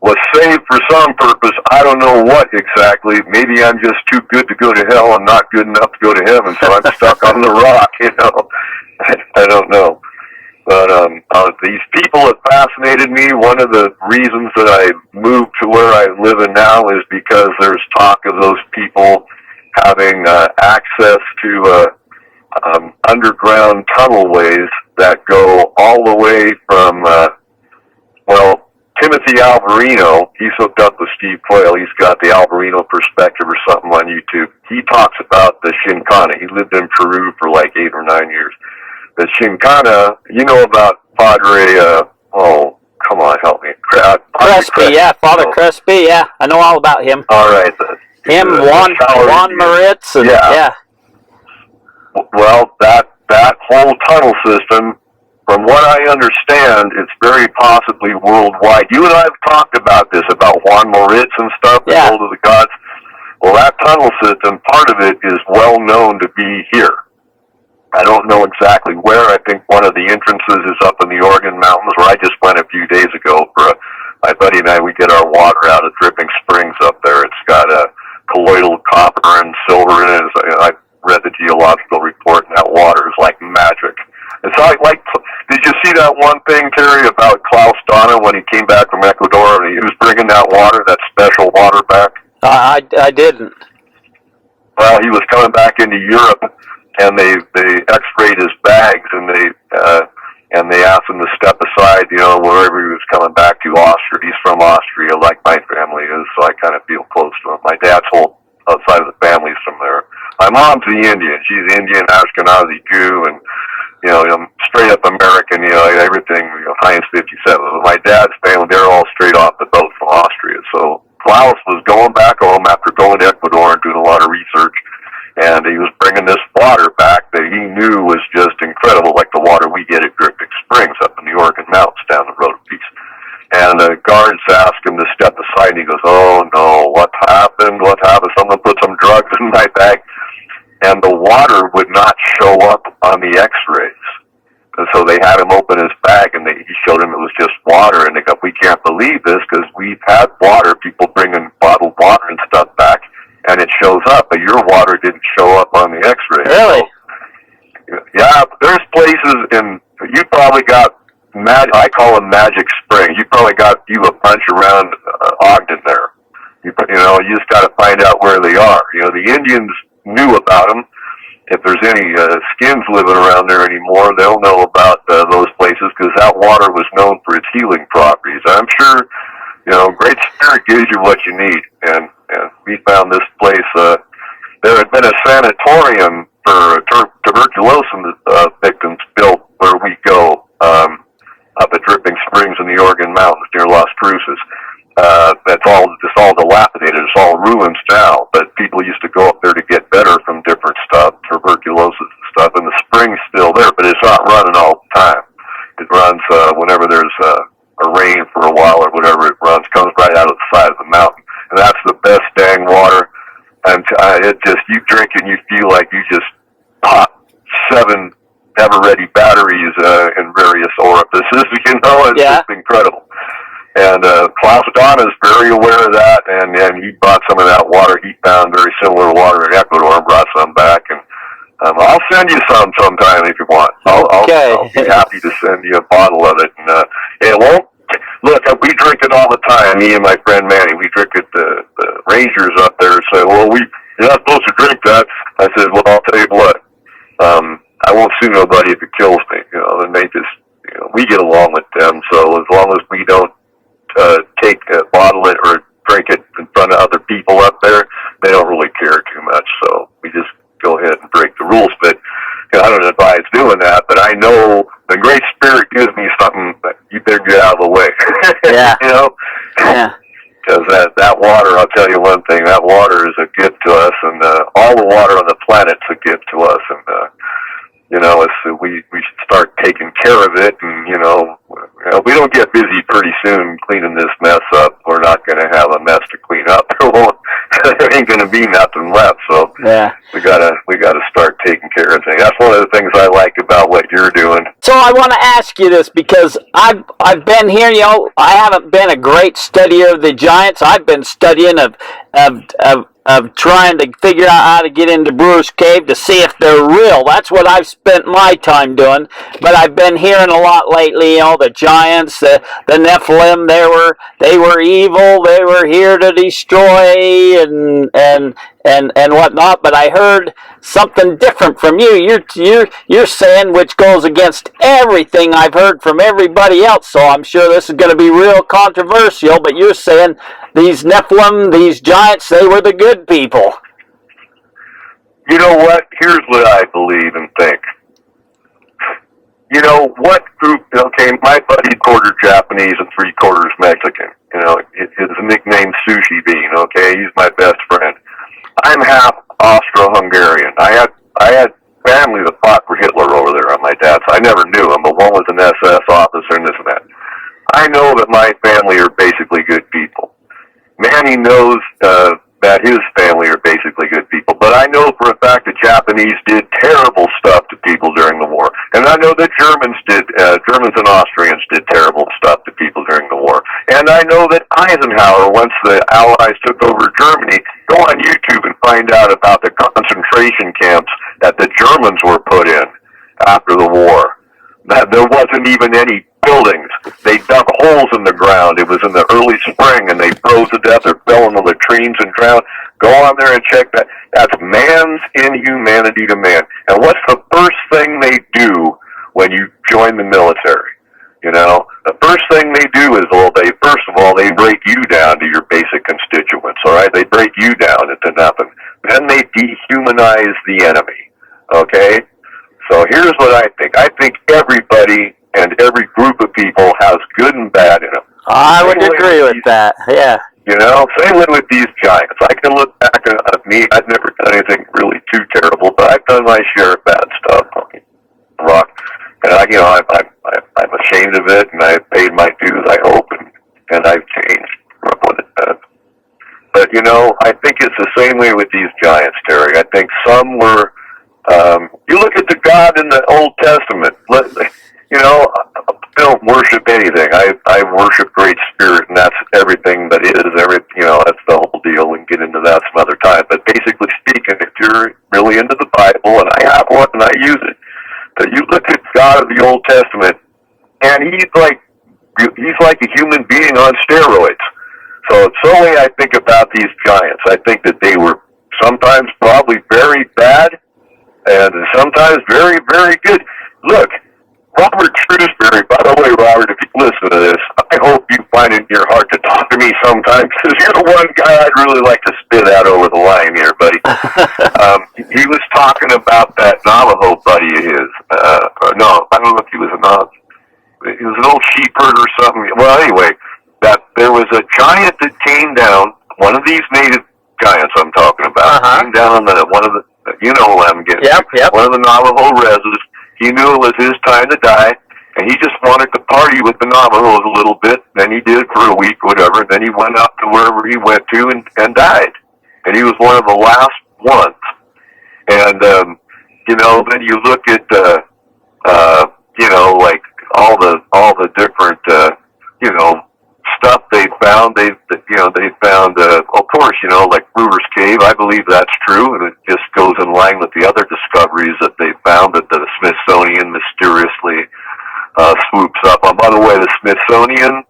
was saved for some purpose. I don't know what exactly. Maybe I'm just too good to go to hell and not good enough to go to heaven, so I'm stuck on the rock, I don't know. But these people have fascinated me. One of the reasons that I moved to where I live in now is because there's talk of those people having access to underground tunnelways that go all the way from, Timothy Alvarino. He's hooked up with Steve Quayle. He's got the Alvarino Perspective or something on YouTube. He talks about the Shinkana. He lived in Peru for like 8 or 9 years. The Shinkana, about Padre, come on, help me. Crespi, yeah, Father Crespi, yeah. I know all about him. All right. Juan Moritz, and, yeah. Well, that whole tunnel system, from what I understand, it's very possibly worldwide. You and I have talked about this, about Juan Moritz and stuff, the Gold of the Gods. Well, that tunnel system, part of it is well known to be here. I don't know exactly where. I think one of the entrances is up in the Oregon Mountains, where I just went a few days ago for my buddy and I. We get our water out of Dripping Springs up there. It's got a colloidal copper and silver in it. I read the geological report, and that water is like magic. It's like did you see that one thing, Terry, about Klaus Donna when he came back from Ecuador and he was bringing that water, that special water back? I didn't. Well, he was coming back into Europe, and they X-rayed his bags, and they asked him to step aside, wherever he was coming back to. Austria. He's from Austria, like my family is, so I kind of feel close to him. My dad's whole outside of the family's from there. My mom's the Indian. She's Indian, Ashkenazi Jew, and straight up American. Everything. Heinz 57. But my dad's family, they're all straight off the boat from Austria. So Klaus was going back home after going to Ecuador and doing a lot of research. And he was bringing this water back that he knew was just incredible, like the water we get at Dripping Springs up in the Oregon Mountains down the road a piece. And the guards asked him to step aside, and he goes, oh, no, what happened? Someone put some drugs in my bag. And the water would not show up on the x-rays. And so they had him open his bag, and he showed him it was just water. And they go, we can't believe this, because we've had water, people bringing bottled water and stuff back, and it shows up, but your water didn't show up on the x-rays. Really? So, yeah, there's places you probably got, I call them magic springs. You probably got a bunch around Ogden there. You just got to find out where they are. The Indians knew about them. If there's any skins living around there anymore, they'll know about those places, because that water was known for its healing properties. I'm sure, Great Spirit gives you what you need. And we found this place. There had been a sanatorium for tuberculosis victims built where we go, up at Dripping Springs in the Oregon Mountains near Las Cruces. That's all dilapidated. It's all ruins now. But people used to go up there to get better from different stuff, tuberculosis and stuff. And the spring's still there, but it's not running all the time. It runs whenever there's a rain for a while or whatever. It runs, comes right out of the side of the mountain, and that's the best dang water. And it just, you drink it and you feel like you just pop 7 ever-ready batteries in various orifices. You know, it's just incredible. And Klaus Don is very aware of that, and he bought some of that water. He found very similar water in Ecuador and brought some back. And I'll send you some sometime if you want. I'll be happy to send you a bottle of it. And it won't. Look, we drink it all the time. Me and my friend Manny, we drink it. The rangers up there say, "Well, you're not supposed to drink that." I said, "Well, I'll tell you what. I won't sue nobody if it kills me. You know, and they just, you know, we get along with them. So as long as we don't bottle it or drink it in front of other people up there, they don't really care too much. So we just go ahead and break the rules. But you know, I don't advise doing that. But I know the Great Spirit gives me something that you better get out of the way. Yeah. You know. Yeah. Because that water, I'll tell you one thing, that water is a gift to us, and all the water on the planet's a gift to us, and you know, we should start taking care of it, and you know, we don't get busy pretty soon cleaning this mess up. We're not going to have a mess to clean up. There ain't going to be nothing left. So we gotta start taking care of things. That's one of the things I like about what you're doing. So I want to ask you this because I've been here. You know, I haven't been a great studier of the Giants. I've been studying of trying to figure out how to get into Brewer's Cave to see if they're real. That's what I've spent my time doing. But I've been hearing a lot lately, you know, the Giants, the Nephilim, they were evil, they were here to destroy and whatnot. But I heard something different from you. You're saying, which goes against everything I've heard from everybody else. So I'm sure this is going to be real controversial, but you're saying these Nephilim, these giants, they were the good people. You know what? Here's what I believe and think. You know, what group, okay, my buddy's quarter Japanese and 3/4 Mexican. You know, his nickname's Sushi Bean, okay? He's my best friend. I'm half Austro-Hungarian. I had family that fought for Hitler over there on my dad's. I never knew him, but one was an SS officer and this and that. I know that my family are basically good people. Manny knows that his family are basically good people, but I know for a fact the Japanese did terrible stuff to people during the war, and I know that Germans and Austrians did terrible stuff to people during the war, and I know that Eisenhower, once the Allies took over Germany, go on YouTube and find out about the concentration camps that the Germans were put in after the war. That there wasn't even any buildings. They dug holes in the ground. It was in the early spring, and they froze to death or fell in the latrines and drowned. Go on there and check that. That's man's inhumanity to man. And what's the first thing they do when you join the military? You know, the first thing they do is, first of all, they break you down to your basic constituents, all right? They break you down into nothing. Then they dehumanize the enemy, okay? So here's what I think. I think everybody and every group of people has good and bad in them. I would agree with that, yeah. You know, same way with these giants. I can look back at me. I've never done anything really too terrible, but I've done my share of bad stuff. Rock. And I'm ashamed of it, and I've paid my dues, I hope, and I've changed from what it does. But, you know, I think it's the same way with these giants, Terry. I think some were, you look at the God in the Old Testament, you know, I don't worship anything. I worship Great Spirit, and that's everything that is. You know, that's the whole deal. We can get into that some other time. But basically speaking, if you're really into the Bible, and I have one and I use it, that you look at God of the Old Testament, and he's like a human being on steroids. So it's the way I think about these giants. I think that they were sometimes probably very bad, and sometimes very, very good. Look, Robert Shrewsbury, by the way, Robert, if you listen to this, I hope you find it in your heart to talk to me sometime, because you're the one guy I'd really like to spit out over the line here, buddy. He was talking about that Navajo buddy of his. No, I don't know if he was a Navajo. He was an old sheep herder or something. Well, anyway, that there was a giant that came down, one of these native giants I'm talking about, came down on one of the, you know what I'm getting to, one of the Navajo reses. He knew it was his time to die, and he just wanted to party with the Navajos a little bit. Then he did for a week, whatever, and then he went up to wherever he went to and died. And he was one of the last ones. And, you know, then you look at, you know, like all the different, you know, stuff they found. They found, of course, you know, like Brewer's Cave. I believe that's true, and it just goes in line with the other discoveries that they found that the Smithsonian mysteriously swoops up on. By the way, the Smithsonian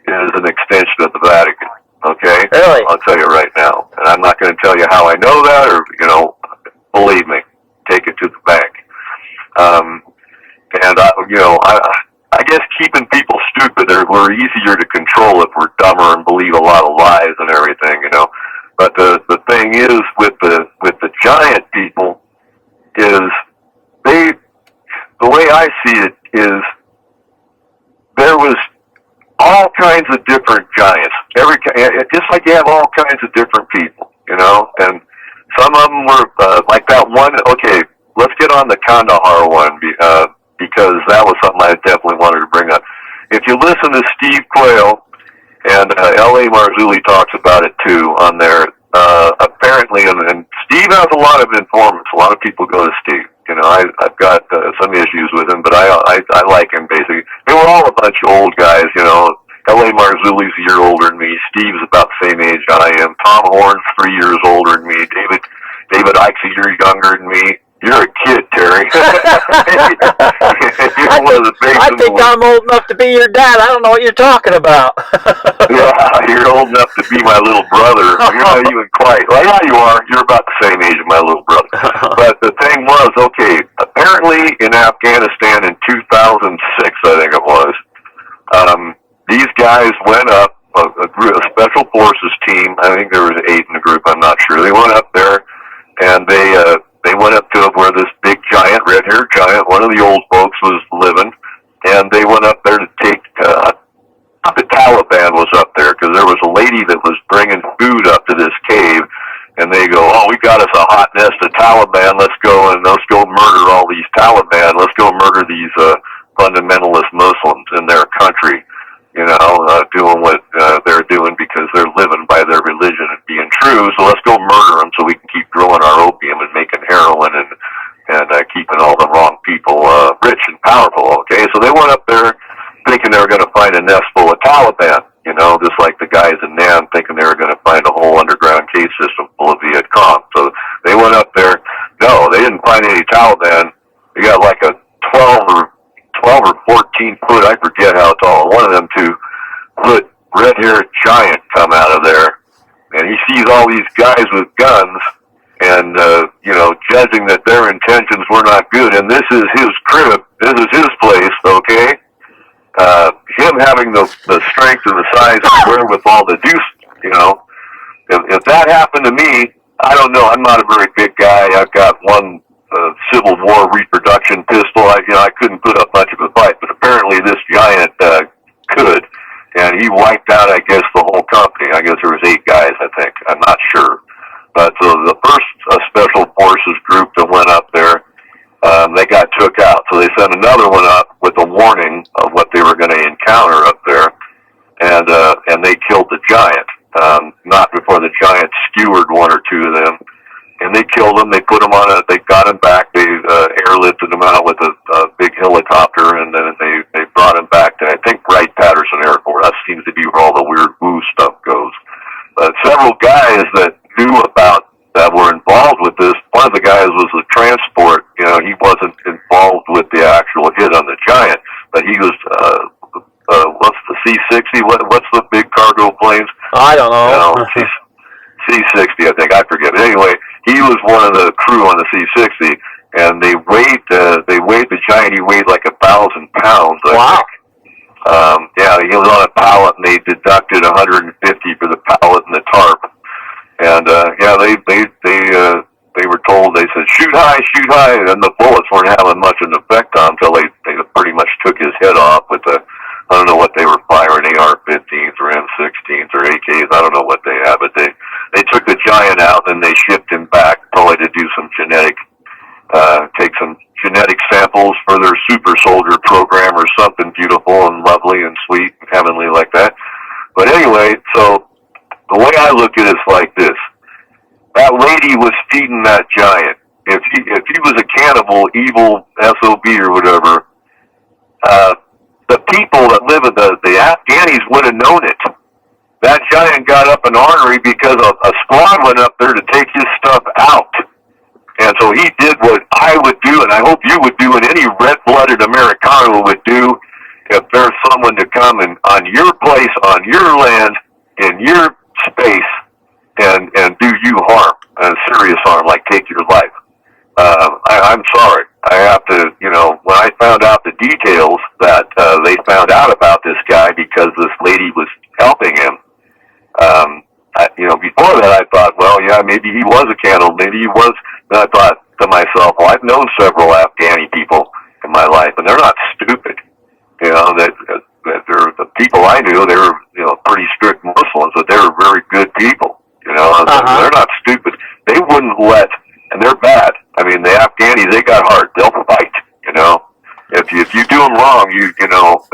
is an extension of the Vatican. Okay, really? I'll tell you right now, and I'm not going to tell you how I know that, or you know, believe me, take it to the bank. And you know, I guess keeping people stupid, we're easier to control if we're dumber and believe a lot of lies and everything, you know. But the thing is with the giant people is the way I see it is there was all kinds of different giants. Just like you have all kinds of different people, you know. And some of them were like that one. Okay, let's get on the Kandahar one. Because that was something I definitely wanted to bring up. If you listen to Steve Quayle, and L.A. Marzulli talks about it too on there, apparently, and Steve has a lot of informants. A lot of people go to Steve. You know, I've got some issues with him, but I like him basically. They were all a bunch of old guys, you know. L.A. Marzulli's a year older than me. Steve's about the same age I am. Tom Horn's 3 years older than me. David Ike's a year younger than me. You're a kid, Terry. I think I'm old enough to be your dad. I don't know what you're talking about. Yeah, you're old enough to be my little brother. You're not even quite. Well, yeah, you are. You're about the same age as my little brother. But the thing was, okay, apparently in Afghanistan in 2006, I think it was, these guys went up, a special forces team, I think there was 8 in the group, I'm not sure. They went up there, and they went up to where this big giant, red-haired giant, one of the old folks was living, and they went up there to take, the Taliban was up there, because there was a lady that was bringing food up to this cave, and they go, oh, we got us a hot nest of Taliban, let's go murder all these Taliban, let's go murder these fundamentalist Muslims in their country, you know, doing what they're doing because they're living by their religion and being true, so let's go murder them so we can keep growing our opium and making heroin and keeping all the wrong people rich and powerful, okay? So they went up there thinking they were going to find a nest full of Taliban, you know, just like the guys in Nam thinking they were going to find a whole underground cave system full of Viet Cong. So they went up there. No, they didn't find any Taliban. They got like a 12 or 14 foot, I forget how tall, one of them 2-foot red-haired giant come out of there, and he sees all these guys with guns, and, you know, judging that their intentions were not good, and this is his crib, this is his place, okay? Him having the strength and the size and wherewithal to do, you know, if that happened to me, I don't know, I'm not a very big guy, I've got one Civil War reproduction pistol. I couldn't put up much of a fight, but apparently this giant could, and he wiped out, I guess, the whole company. I guess there was 8 guys, I think. I'm not sure. But so the first special forces group that went up there, they got took out. So they sent another one up with a warning of what they were going to encounter up there, and they killed the giant. Not before the giant skewered 1 or 2 of them. And they killed him. They put him they got him back. They airlifted him out with a big helicopter, and then they brought him back to, I think, Wright-Patterson Airport. That seems to be where all the weird woo stuff goes. But several guys that were involved with this, one of the guys was the transport. You know, he wasn't involved with the actual hit on the giant, but he was, what's the C-60? What's the big cargo planes? I don't know. C-60, I think. I forget. But anyway, he was one of the crew on the C-60, and they weighed the giant. He weighed like 1,000 pounds. I think. Yeah, he was on a pallet, and they deducted $150 for the pallet and the tarp. And yeah, they were told, they said shoot high, and the bullets weren't having much of an effect on until the pretty much took his head off with I don't know what they were firing, AR-15s or M16s or AKs. I don't know what they had, but they took the giant out and they shipped him back probably to do some take some genetic samples for their super soldier program or something beautiful and lovely and sweet and heavenly like that. But anyway, so the way I look at it is like this. That lady was feeding that giant. If he was a cannibal, evil SOB or whatever, the people that live in the Afghanis would have known it. That giant got up an artery because a squad went up there to take his stuff out. And so he did what I would do, and I hope you would do, and any red-blooded Americano would do if there's someone to come and on your place, on your land, in your space, and do you harm, serious harm, like take your life. I'm sorry. I have to, when I found out the details that they found out about this guy because this lady was helping him, before that I thought, well, yeah, maybe he was a cannibal, maybe he was. And I thought to myself, well, I've known several Afghani people in my life, and they're not stupid. That they're the people I knew, they were, pretty strict Muslims, but they were very good people. They're not stupid. They wouldn't let, and they're bad. I mean, the Afghanis, they got heart. They'll fight. If you do them wrong, and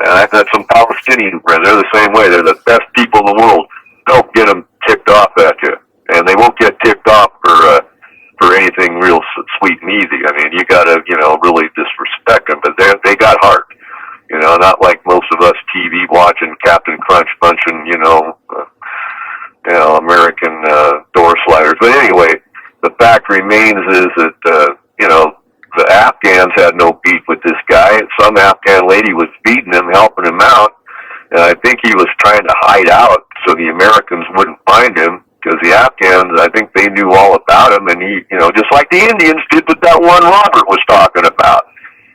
I've had some Palestinian friends. They're the same way. They're the best people in the world. Don't get them ticked off at you, and they won't get ticked off for anything real sweet and easy. I mean, you gotta, really disrespect them, but they got heart. Not like most of us TV watching Captain Crunch punching, American door sliders. But anyway, the fact remains is that, the Afghans had no beef with this guy. Some Afghan lady was feeding him, helping him out, and I think he was trying to hide out so the Americans wouldn't find him, because the Afghans, I think they knew all about him, and he, just like the Indians did with that one Robert was talking about.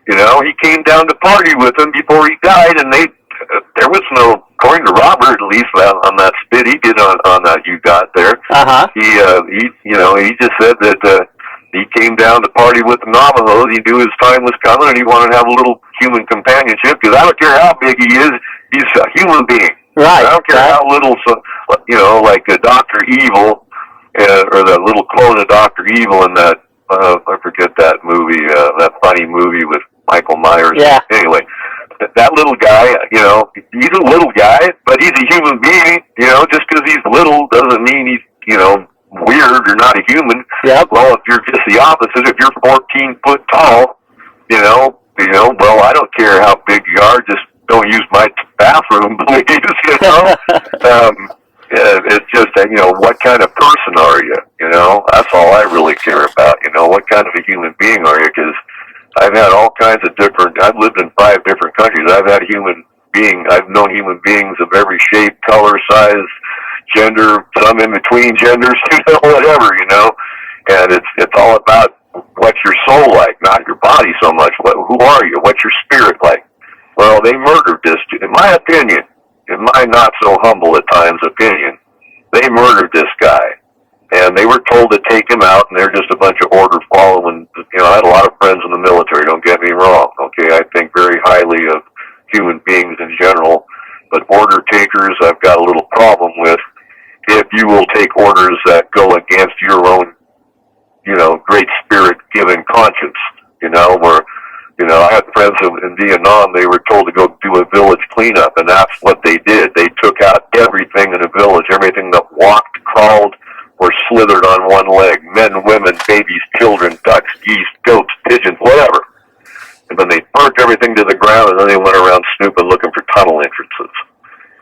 He came down to party with him before he died, and there was no, according to Robert, at least on that spit he did on that you got there. He just said that he came down to party with the Navajos. He knew his time was coming, and he wanted to have a little human companionship. Because I don't care how big he is, he's a human being. Right. I don't care how little, like Dr. Evil, or the little clone of Dr. Evil in that. I forget that movie, that funny movie with Michael Myers. Yeah. Anyway, that little guy, he's a little guy, but he's a human being. Just because he's little doesn't mean he's, weird or not a human. Yep. Well, if you're just the opposite, if you're 14 foot tall, well, I don't care how big you are, just don't use my bathroom, please. It's just, what kind of person are you? That's all I really care about. What kind of a human being are you? Because I've had all kinds of I've lived in 5 different countries. I've known human beings of every shape, color, size, gender, some in between genders, whatever, and it's all about what's your soul like, not your body so much. Who are you? What's your spirit like? Well, they murdered this, in my opinion, in my not so humble at times opinion, they murdered this guy. And they were told to take him out, and they're just a bunch of order following. I had a lot of friends in the military, don't get me wrong, okay? I think very highly of human beings in general, but order takers I've got a little problem with if you will take orders that go against your own, great spirit-given conscience, where, I had friends in Vietnam, they were told to go do a village cleanup, and that's what they did. They took out everything in a village, everything that walked, crawled, or slithered on one leg, men, women, babies, children, ducks, geese, goats, pigeons, whatever. And then they burnt everything to the ground, and then they went around snooping looking for tunnel entrances.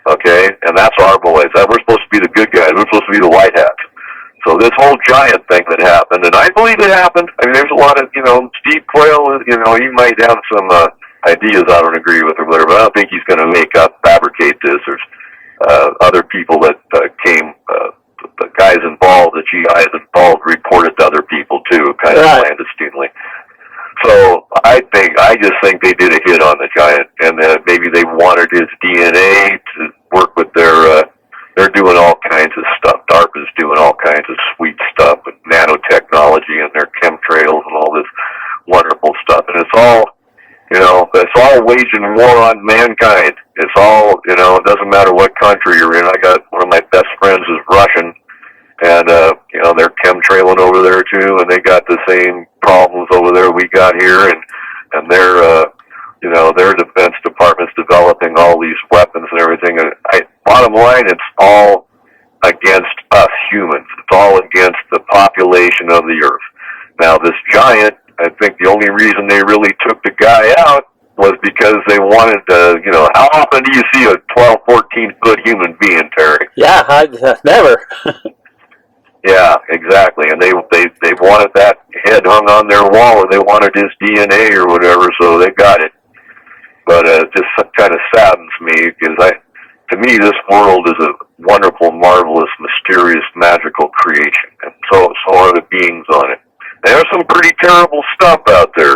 Okay? And that's our boys. We're supposed to be the good guys. We're supposed to be the white hats. So this whole giant thing that happened, and I believe it happened. I mean, there's a lot of, Steve Quayle, he might have some ideas I don't agree with or whatever, but I don't think he's going to fabricate this. There's other people that came, the guys involved, the GIs involved, reported to other people too, kind of clandestinely. So I just think they did a hit on the giant, and maybe they wanted his DNA to work with they're doing all kinds of stuff. DARPA's doing all kinds of sweet stuff with nanotechnology and their chemtrails and all this wonderful stuff. And It's all waging war on mankind. It's all, it doesn't matter what country you're in. I got one of my best friends is Russian, and, they're chemtrailing over there too, and they got the same problems over there we got here, and their defense department's developing all these weapons and everything. And bottom line, it's all against us humans. It's all against the population of the earth. Now, this giant, I think the only reason they really took the guy out was because they wanted to, how often do you see a 12, 14-foot human being, Terry? Yeah, never. Yeah, exactly. And they wanted that head hung on their wall, or they wanted his DNA or whatever, so they got it. But it just kind of saddens me, because to me, this world is a wonderful, marvelous, mysterious, magical creation, and so are the beings on it. There's some pretty terrible stuff out there,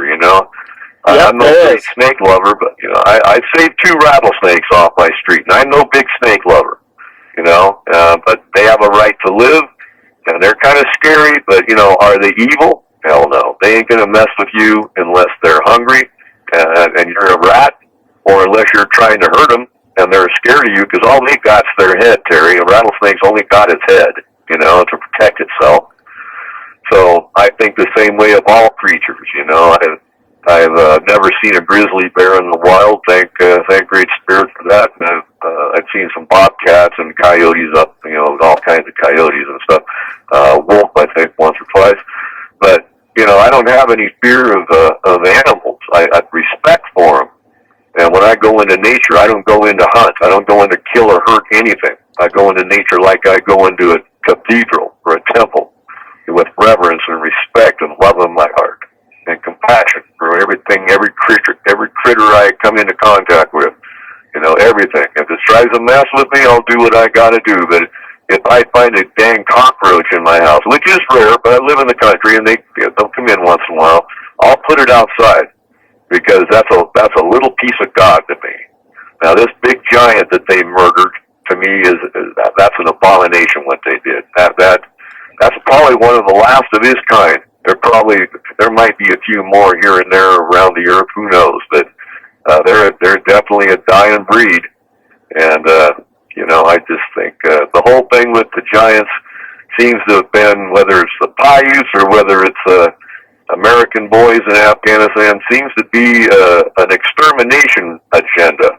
I'm no big snake lover, but, I saved 2 rattlesnakes off my street, and I'm no big snake lover, but they have a right to live, and they're kind of scary, but, are they evil? Hell no. They ain't going to mess with you unless they're hungry, and you're a rat, or unless you're trying to hurt them, and they're scared of you, because all they got's their head, Terry. A rattlesnake's only got its head, to protect itself. So I think the same way of all creatures, I've never seen a grizzly bear in the wild. Thank Great Spirit for that. And I've seen some bobcats and coyotes up, all kinds of coyotes and stuff. Wolf, I think, once or twice. But I don't have any fear of animals. I have respect for them. And when I go into nature, I don't go into hunt. I don't go into kill or hurt anything. I go into nature like I go into a cathedral or a temple, with reverence and respect and love in my heart and compassion for everything, every critter I come into contact with, everything. If it tries to mess with me, I'll do what I gotta do. But if I find a dang cockroach in my house, which is rare, but I live in the country and they'll come in once in a while, I'll put it outside, because that's a little piece of God to me. Now, this big giant that they murdered, to me, that's an abomination what they did. That's probably one of the last of his kind. There might be a few more here and there around the earth, who knows? But they're definitely a dying breed, and I just think the whole thing with the giants seems to have been, whether it's the Paiutes or whether it's American boys in Afghanistan, seems to be an extermination agenda.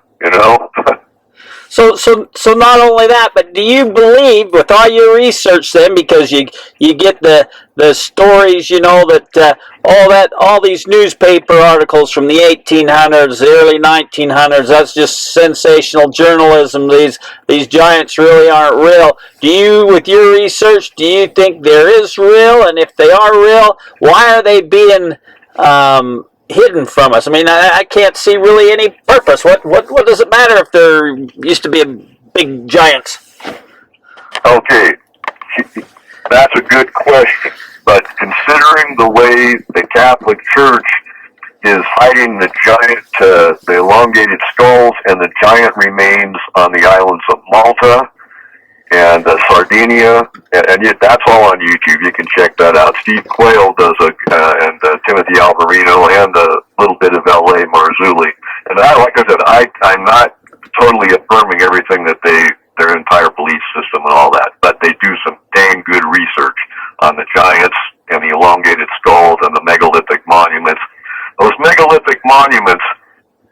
So not only that, but do you believe, with all your research then, because you get the stories, that all these newspaper articles from the 1800s, the early 1900s, that's just sensational journalism. These giants really aren't real. Do you, with your research, do you think there is real? And if they are real, why are they being hidden from us? I mean, I can't see really any purpose. What does it matter if there used to be big giants? Okay, that's a good question. But considering the way the Catholic Church is hiding the giant, the elongated skulls, and the giant remains on the islands of Malta and Sardinia, and yet that's all on YouTube. You can check that out. Steve Quayle does and Timothy Alvarino, and a little bit of L.A. Marzulli. And like I said, I'm not totally affirming everything that their entire belief system and all that, but they do some dang good research on the giants and the elongated skulls and the megalithic monuments. Those megalithic monuments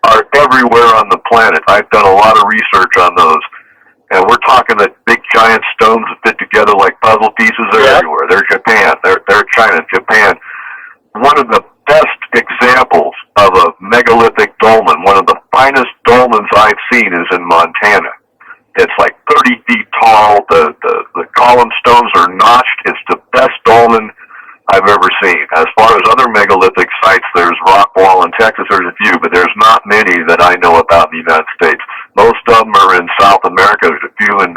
are everywhere on the planet. I've done a lot of research on those. And we're talking that big giant stones that fit together like puzzle pieces. They're everywhere. They're Japan. They're China. Japan. One of the best examples of a megalithic dolmen, one of the finest dolmens I've seen, is in Montana. It's like 30 feet tall. The column stones are notched. It's the best dolmen I've ever seen. As far as other megalithic sites, there's Rockwall in Texas. There's a few, but there's not many that I know about in the United States. Most of them are in South America. There's a few in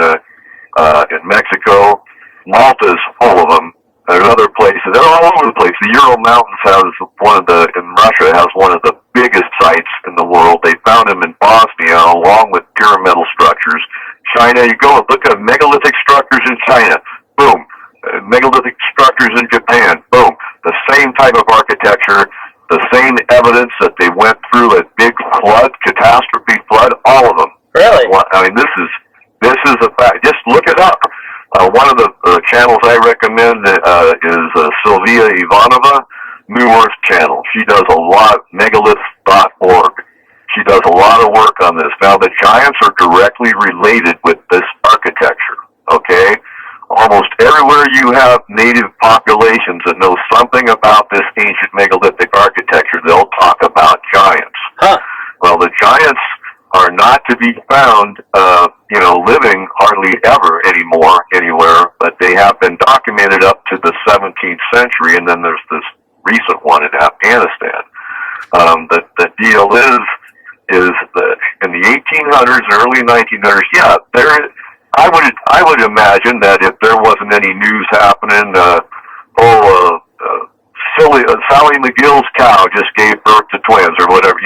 Mexico. Malta's full of them. There's other places. They're all over the place. The Ural Mountains in Russia has one of the biggest sites in the world. They found them in Bosnia along with pyramidal structures. China, you go and look at megalithic structures in China. Boom. Megalithic structures in Japan. Boom. The same type of architecture. the same evidence that they went through a big flood, catastrophe flood, all of them. Really? I mean, this is a fact. Just look it up. One of the channels I recommend is Sylvia Ivanova, New Earth channel. She does a lot, megalith.org. She does a lot of work on this. Now, the giants are directly related with this architecture, okay? Almost everywhere you have native populations that know something about this ancient megalithic architecture, they'll talk about giants. Huh. Well, the giants are not to be found, living hardly ever anymore anywhere, but they have been documented up to the 17th century, and then there's this recent one in Afghanistan. The deal is that in the 1800s, early 1900s, yeah, I would imagine that if there wasn't any news happening, Sally McGill's cow just gave birth to twins or whatever,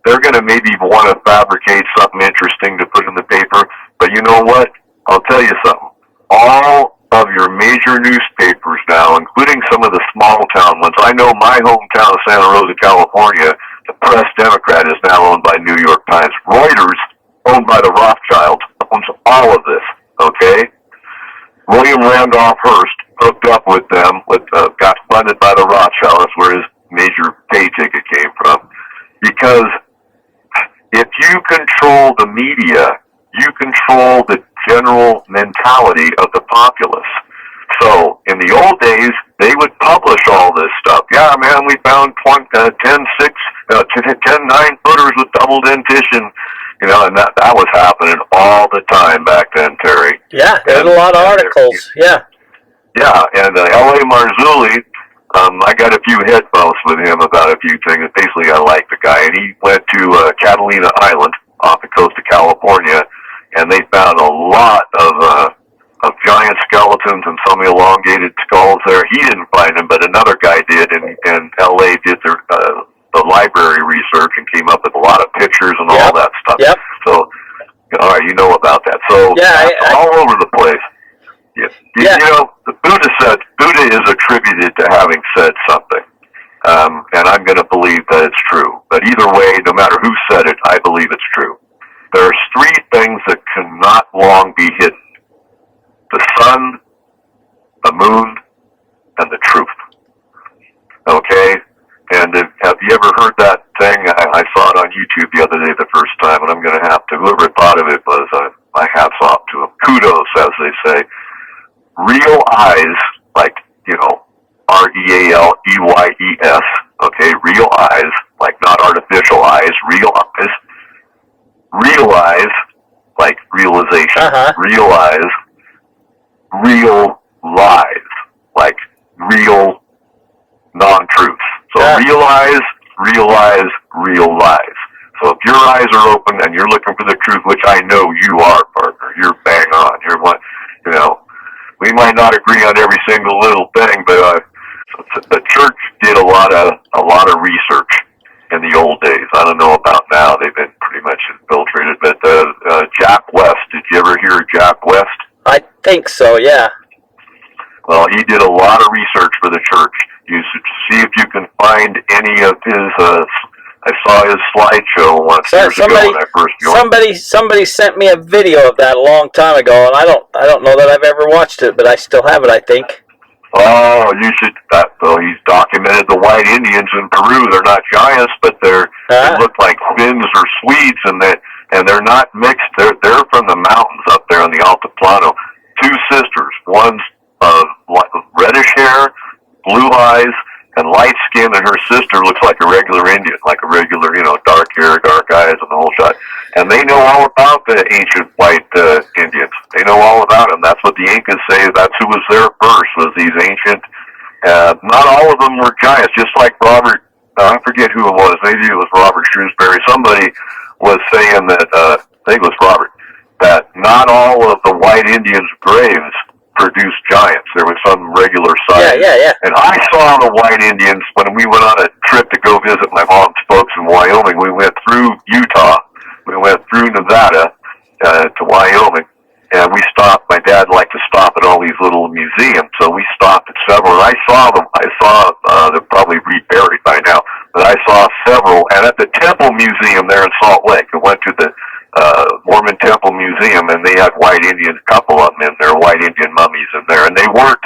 they're going to maybe want to fabricate something interesting to put in the paper. But you know what? I'll tell you something. All of your major newspapers now, including some of the small town ones, I know my hometown of Santa Rosa, California, the Press Democrat is now owned by New York Times. Reuters, owned by the Rothschilds, owns all of this, okay? William Randolph Hearst hooked up with them, got funded by the Rothschilds, where his major pay ticket came from. Because if you control the media, you control the general mentality of the populace. So, in the old days, they would publish all this stuff. Yeah, man, we found 10 9-footers with double dentition, and that was happening all the time back then, Terry. Yeah, there's a lot of articles, yeah. Yeah, and L.A. Marzulli, I got a few hit bumps with him about a few things. Basically, I like the guy, and he went to Catalina Island off the coast of California, and they found a lot of giant skeletons and some elongated skulls there. He didn't find them, but another guy did, and L.A. did the library research and came up with a lot of pictures and all that stuff. Yep. So, all right, you know about that. So, all over the place. The Buddha is attributed to having said something, and I'm going to believe that it's true. But either way, no matter who said it, I believe it's true. There's three things that cannot long be hidden: the sun, the moon, and the truth. Okay? And have you ever heard that thing? I saw it on YouTube the other day the first time, and I'm going to have to, whoever thought of it was, my hat's off to him. Kudos, as they say. Real eyes, like, REALEYES, okay, real eyes, like not artificial eyes, real eyes. Realize, like realization, realize, real lies, like real non-truths. So realize, real lies. So if your eyes are open and you're looking for the truth, which I know you are, partner, you're bang on. You're one, we might not agree on every single little thing, but the church did a lot of research in the old days. I don't know about now; they've been pretty much infiltrated. But Jack West, did you ever hear of Jack West? I think so. Yeah. Well, he did a lot of research for the church. You should see if you can find any of his. I saw his slideshow once years ago when I first joined. Somebody sent me a video of that a long time ago, and I don't know that I've ever watched it, but I still have it, I think. Oh, you should. He's documented the white Indians in Peru. They're not giants, but they look like Finns or Swedes, and they're not mixed. They're from the mountains up there on the Altiplano. Two sisters. One's reddish hair, blue eyes, and light skin, and her sister looks like a regular Indian, like a regular, dark hair, dark eyes, and the whole shot. And they know all about the ancient white Indians. They know all about them. That's what the Incas say. That's who was there first, was these ancient. Not all of them were giants, just like Robert, I forget who it was. Maybe it was Robert Shrewsbury. Somebody was saying that, I think it was Robert, that not all of the white Indians' graves produced giants. There was some regular size. Yeah. And I saw the white Indians when we went on a trip to go visit my mom's folks in Wyoming. We went through Utah. We went through Nevada to Wyoming. And we stopped. My dad liked to stop at all these little museums. So we stopped at several. And I saw them. They're probably reburied by now. but I saw several. And at the Temple Museum there in Salt Lake, I went to the Mormon Temple Museum, and they had white Indian, a couple of them in there, white Indian mummies in there, and they weren't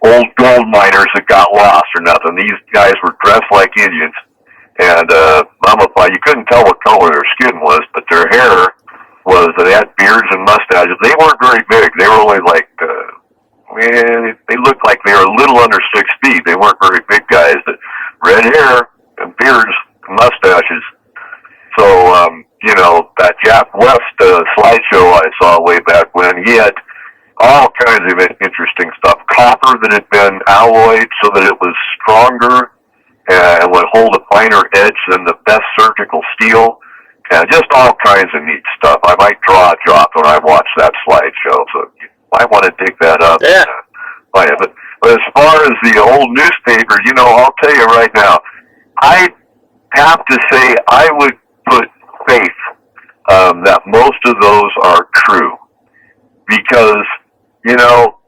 old gold miners that got lost or nothing. These guys were dressed like Indians, and mummified. You couldn't tell what color their skin was, but their hair was, they had beards and mustaches. They weren't very big. They were only like, they looked like they were a little under 6 feet. They weren't very big guys. But red hair and beards and mustaches. So, you know, that Jap West slideshow I saw way back when, he had all kinds of interesting stuff. Copper that had been alloyed so that it was stronger and would hold a finer edge than the best surgical steel. And just all kinds of neat stuff. I might draw a drop when I watch that slideshow, so you might want to dig that up. Yeah. But as far as the old newspapers, you know, I'll tell you right now, I have to say I would put faith that most of those are true. Because, you know,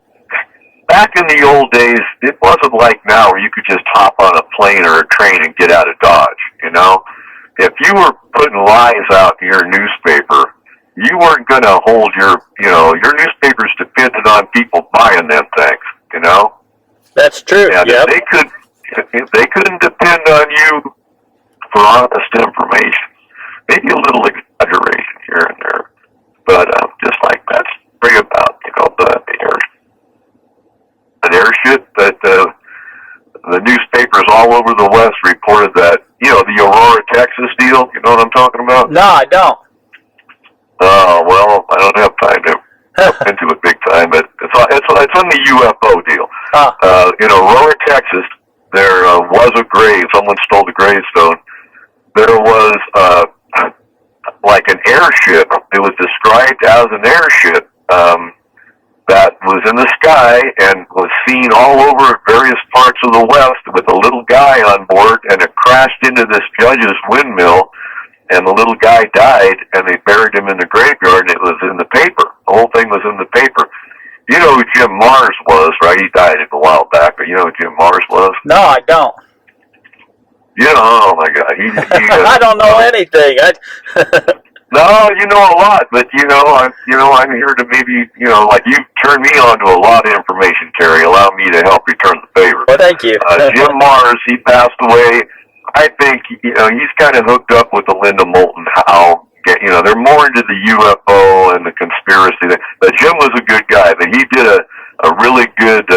back in the old days, it wasn't like now where you could just hop on a plane or a train and get out of Dodge, you know? If you were putting lies out in your newspaper, you weren't going to hold your newspapers depended on people buying them things, you know? That's true. And yep. if they couldn't depend on you for honest information, maybe a little exaggeration here and there, but just like that's bring about, you know, the airship that the newspapers all over the West reported that, you know, the Aurora, Texas deal. You know what I'm talking about? No, I don't. Oh, well, I don't have time to go into it big time, but it's on the UFO deal. In Aurora, Texas, there was a grave. Someone stole the gravestone. There was like an airship. It was described as an airship that was in the sky and was seen all over various parts of the West with a little guy on board, and it crashed into this judge's windmill, and the little guy died, and they buried him in the graveyard, and it was in the paper. The whole thing was in the paper. You know who Jim Mars was, right? He died a while back, but you know who Jim Mars was? No, I don't. You know, oh my God. He I don't know anything. No, you know a lot, but I'm here to maybe, like you turned me on to a lot of information, Terry. Allow me to help return the favor. Well, thank you. Jim Mars, he passed away. I think, he's kind of hooked up with the Linda Moulton Howe. They're more into the UFO and the conspiracy. But Jim was a good guy, but he did a really good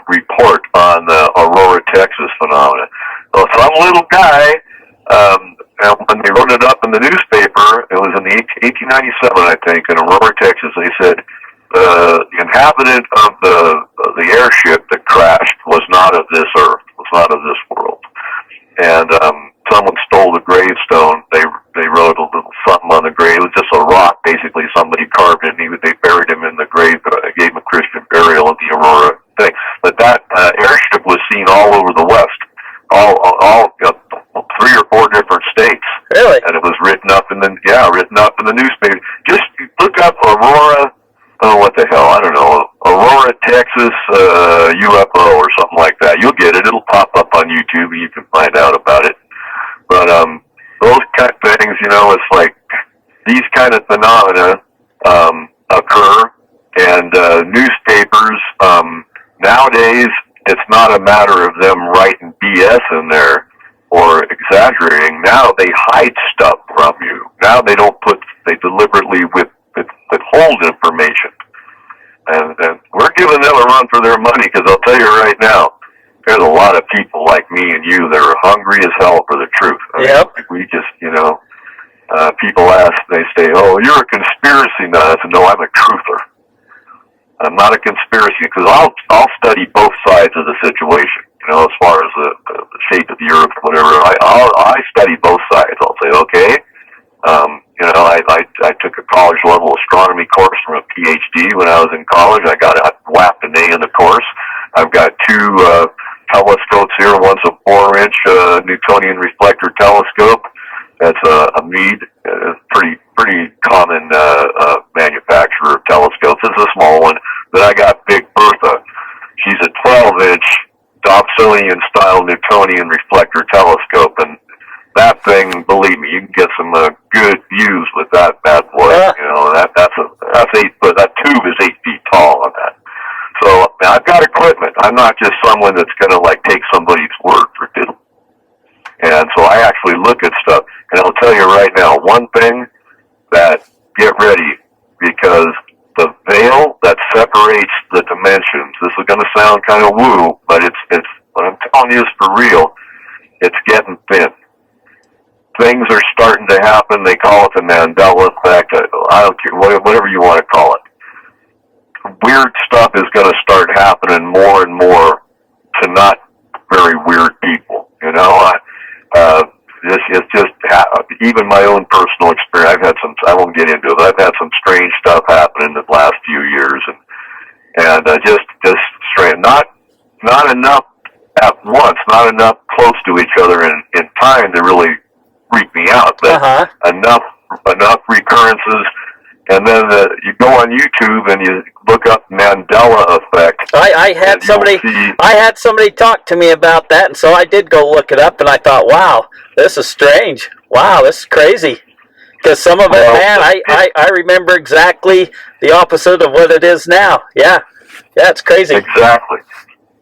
report on the Aurora, Texas phenomenon. So some little guy, and when they wrote it up in the newspaper, it was in 1897, I think, in Aurora, Texas. They said the inhabitant of the airship that crashed was not of this earth, was not of this world. And someone stole the gravestone. They wrote a little something on the grave. It was just a rock, basically. Somebody carved it, and they buried him in the grave. Gave him a Christian burial at the Aurora thing. But that airship was seen all over the West. All 3 or 4 different states. Really? And it was written up in the newspaper. Just look up Aurora. Oh, what the hell? I don't know. Aurora, Texas UFO or something like that. You'll get it. It'll pop up on YouTube, and you can find out about it. But those kind of things, it's like these kind of phenomena occur, and newspapers nowadays. It's not a matter of them writing BS in there or exaggerating. Now they hide stuff from you. Now they deliberately withhold information. And we're giving them a run for their money, because I'll tell you right now, there's a lot of people like me and you that are hungry as hell for the truth. Yep. We just, people ask, they say, oh, you're a conspiracy nut. I said, no, I'm a truther. I'm not a conspiracy, because I'll study both sides of the situation. As far as the shape of the earth, whatever. I study both sides. I'll say, okay. I took a college level astronomy course from a PhD when I was in college. I whapped an A in the course. I've got 2 telescopes here. One's a 4-inch Newtonian reflector telescope. That's a Meade, pretty common manufacturer of telescopes. It's a small one. Then I got Big Bertha. She's a 12-inch Dobsonian-style Newtonian reflector telescope, and that thing, believe me, you can get some good views with that bad boy. You know, that's 8 foot. That tube is 8 feet tall on that. So I've got equipment. I'm not just someone that's going to like take somebody's word for diddle. And so I actually look at stuff, and I'll tell you right now, one thing that, get ready, because the veil that separates the dimensions, this is going to sound kind of woo, but it's what I'm telling you is for real. It's getting thin. Things are starting to happen. They call it the Mandela Effect. I don't care, whatever you want to call it. Weird stuff is going to start happening more and more to not very weird people. You know, it's just even my own personal experience. I've had some. I won't get into it, but I've had some strange stuff happen in the last few years, and just strange. Not enough at once. Not enough close to each other in time to really freak me out, but enough recurrences. And then you go on YouTube and you look up Mandela Effect. I had somebody talk to me about that, and so I did go look it up, and I thought, wow, this is strange. Wow, this is crazy. Because some of it, man, I remember exactly the opposite of what it is now. Yeah, it's crazy. Exactly.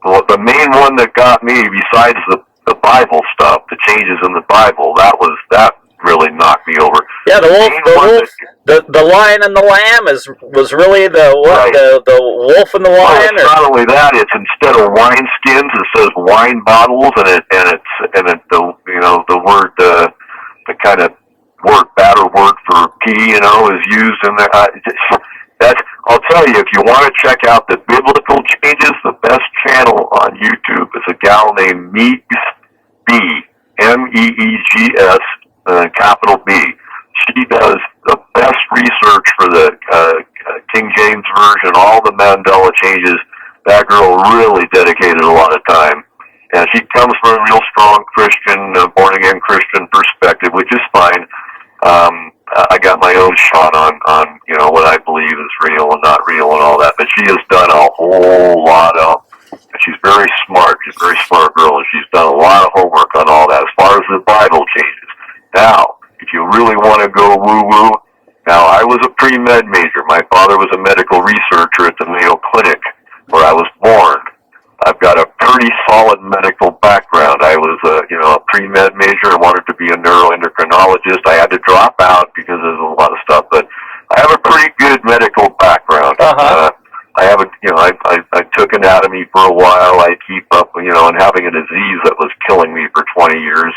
Well, the main one that got me, besides the Bible stuff, the changes in the Bible, that really knocked me over. Yeah, the wolf, the lion and the lamb was really the wolf and the lion. Well, it's not only that; it's instead of wine skins, it says wine bottles, and the word the kind of battle word for pee, is used in there. I'll tell you, if you want to check out the biblical changes, the best channel on YouTube is a gal named Meegs B, Meegs. Capital B. She does the best research for the King James Version, all the Mandela changes. That girl really dedicated a lot of time. And she comes from a real strong Christian, born-again Christian perspective, which is fine. I got my own shot on what I believe is real and not real and all that. But she has done a whole lot of, and she's very smart. She's a very smart girl, and she's done a lot of homework on all that as far as the Bible changes. Now, if you really want to go woo-woo, now I was a pre-med major. My father was a medical researcher at the Mayo Clinic where I was born. I've got a pretty solid medical background. I was a pre-med major. I wanted to be a neuroendocrinologist. I had to drop out because there's a lot of stuff, but I have a pretty good medical background. I have I took anatomy for a while. I keep up, and having a disease that was killing me for 20 years,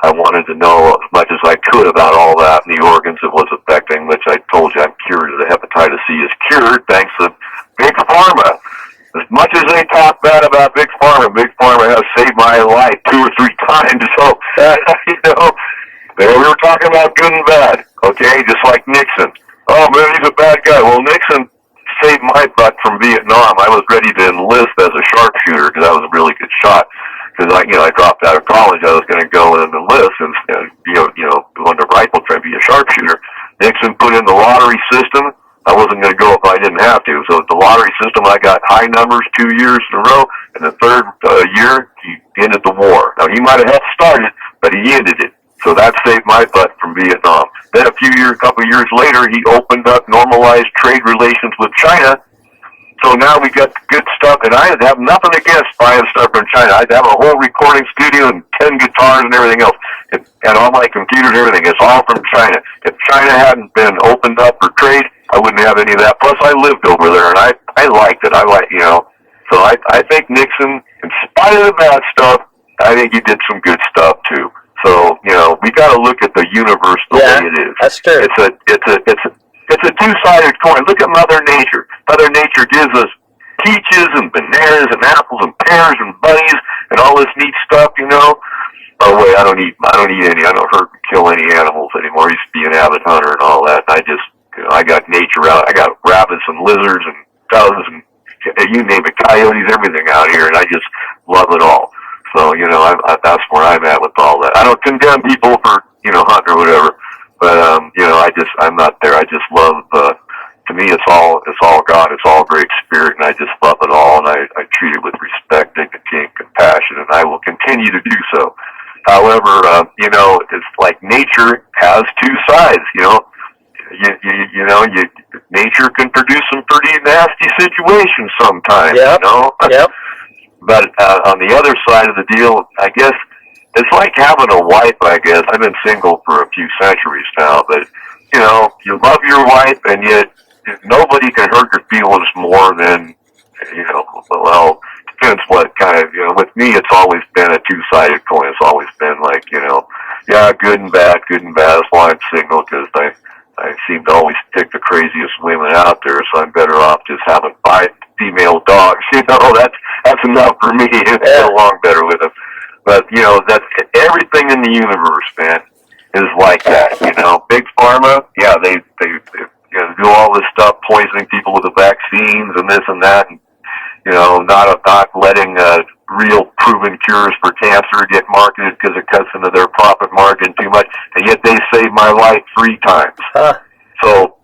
I wanted to know as much as I could about all that and the organs it was affecting, which I told you I'm cured. The hepatitis C is cured thanks to Big Pharma. As much as they talk bad about Big Pharma has saved my life 2 or 3 times. So, we were talking about good and bad, okay? Just like Nixon. Oh, man, he's a bad guy. Well, Nixon saved my butt from Vietnam. I was ready to enlist as a sharpshooter because I was a really good shot. Because I dropped out of college, I was going to go and enlist and go into rifle train, be a sharpshooter. Nixon put in the lottery system. I wasn't going to go if I didn't have to. So the lottery system, I got high numbers 2 years in a row, and the third year he ended the war. Now he might have helped start it, but he ended it. So that saved my butt from Vietnam. Then a couple of years later, he opened up normalized trade relations with China. So now we got good stuff, and I have nothing against buying stuff from China. I'd have a whole recording studio and 10 guitars and everything else, and all my computers and everything. It's all from China. If China hadn't been opened up for trade, I wouldn't have any of that. Plus, I lived over there, and I liked it. So I think Nixon, in spite of the bad stuff, I think he did some good stuff too. So we got to look at the universe the way it is. That's true. It's a two-sided coin. Look at Mother Nature. Mother Nature gives us peaches and bananas and apples and pears and bunnies and all this neat stuff, Oh wait, I don't eat any. I don't hurt and kill any animals anymore. I used to be an avid hunter and all that. And I got nature out. I got rabbits and lizards and doves and you name it, coyotes, everything out here, and I just love it all. So that's where I'm at with all that. I don't condemn people for hunting or whatever. But I'm not there. I just love. To me, it's all God. It's all Great Spirit, and I just love it all. And I treat it with respect, dignity, and compassion, and I will continue to do so. However, it's like nature has two sides. Nature can produce some pretty nasty situations sometimes. Yep. Yep. But on the other side of the deal, I guess it's like having a wife. I guess I've been single for a few centuries now, but you love your wife, and yet nobody can hurt your feelings more than well, depends what kind of, with me, it's always been a two-sided coin. It's always been like, yeah, good and bad. That's why I'm single, because I seem to always pick the craziest women out there, so I'm better off just having 5 female dogs. That's enough for me. Get along better with them. But, that's everything in the universe, man, is like that. Big pharma, yeah, they do all this stuff, poisoning people with the vaccines and this and that, and not letting real proven cures for cancer get marketed because it cuts into their profit margin too much, and yet they saved my life 3 times. So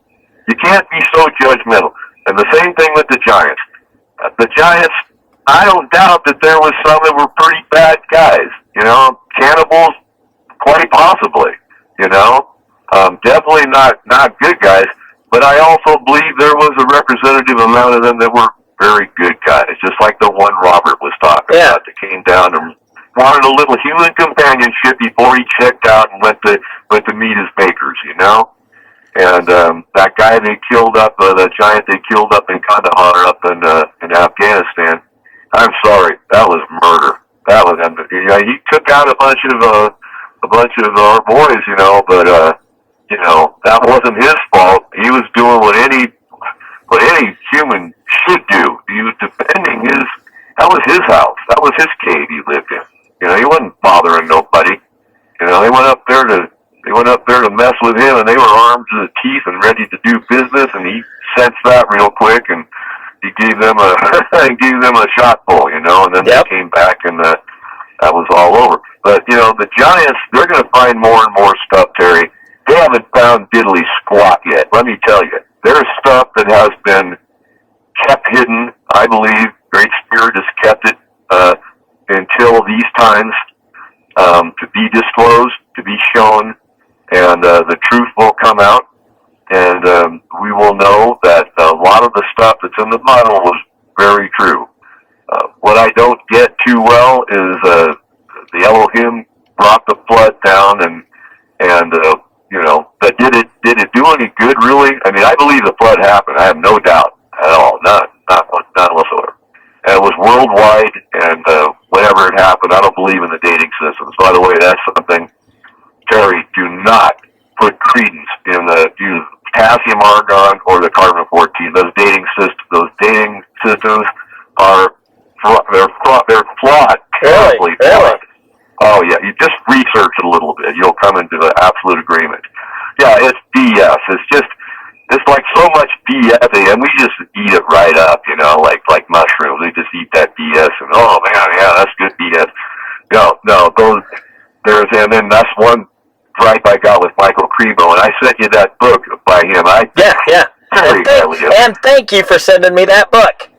you can't be so judgmental. And the same thing with the Giants. The Giants, I don't doubt that there was some that were pretty bad guys. Cannibals, quite possibly. Definitely not good guys. But I also believe there was a representative amount of them that were very good guys, just like the one Robert was talking about that came down and wanted a little human companionship before he checked out and went to meet his makers, And that guy they killed up, the giant they killed up in Kandahar up in Afghanistan, I'm sorry, that was murder. That was, he took out a bunch of our boys, but that wasn't his fault. He was doing what any human should do. He was defending that was his house. That was his cave he lived in. He wasn't bothering nobody. They went up there to mess with him, and they were armed to the teeth and ready to do business, and he sensed that real quick, and he gave them a shot full, and then they came back, and that was all over. But, the Giants, they're going to find more and more stuff, Terry. They haven't found diddly squat yet, let me tell you. There's stuff that has been kept hidden. I believe Great Spirit has kept it until these times to be disclosed, to be shown, and the truth will come out, and we will know that a lot of the stuff that's in the Bible was very true. What I don't get too well is the Elohim brought the flood down, and but did it do any good, really? I mean, I believe the flood happened. I have no doubt at all, not whatsoever. And it was worldwide, and whenever it happened, I don't believe in the dating systems. By the way, that's something, Terry, do not put credence in the potassium argon or the carbon-14. Those dating systems are they're flawed, terribly flawed. Oh yeah, you just research it a little bit. You'll come into the absolute agreement. Yeah, it's BS. It's like so much BS, and we just eat it right up, like mushrooms. We just eat that BS, and oh man, yeah, that's good BS. No, and then that's one gripe I got with Michael Crebo, and I sent you that book by him. And thank you for sending me that book.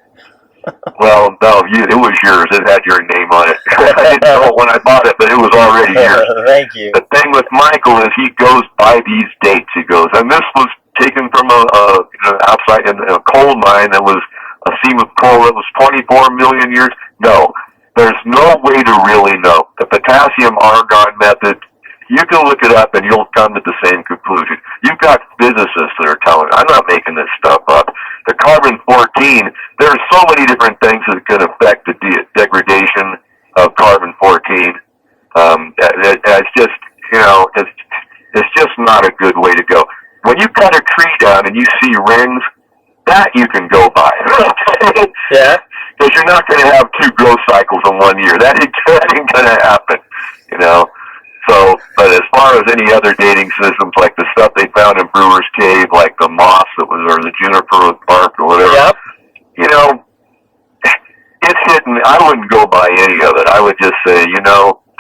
Well, no, it was yours. It had your name on it. I didn't know it when I bought it, but it was already yours. Thank you. The thing with Michael is he goes by these dates. He goes, and this was taken from outside in a coal mine that was a seam of coal that was 24 million years. No, there's no way to really know. The potassium argon method, you can look it up and you'll come to the same conclusion. You've got physicists that are telling you. I'm not making this stuff up. The carbon-14, there are so many different things that can affect the degradation of carbon-14. It's just, it's just not a good way to go. When you cut a tree down and you see rings, that you can go by. Yeah. Because you're not going to have 2 growth cycles in 1 year. That ain't going to happen, So, but as far as any other dating systems, like the stuff they found in Brewer's Cave, like the moss or the juniper bark or whatever, it's hidden. I wouldn't go by any of it. I would just say,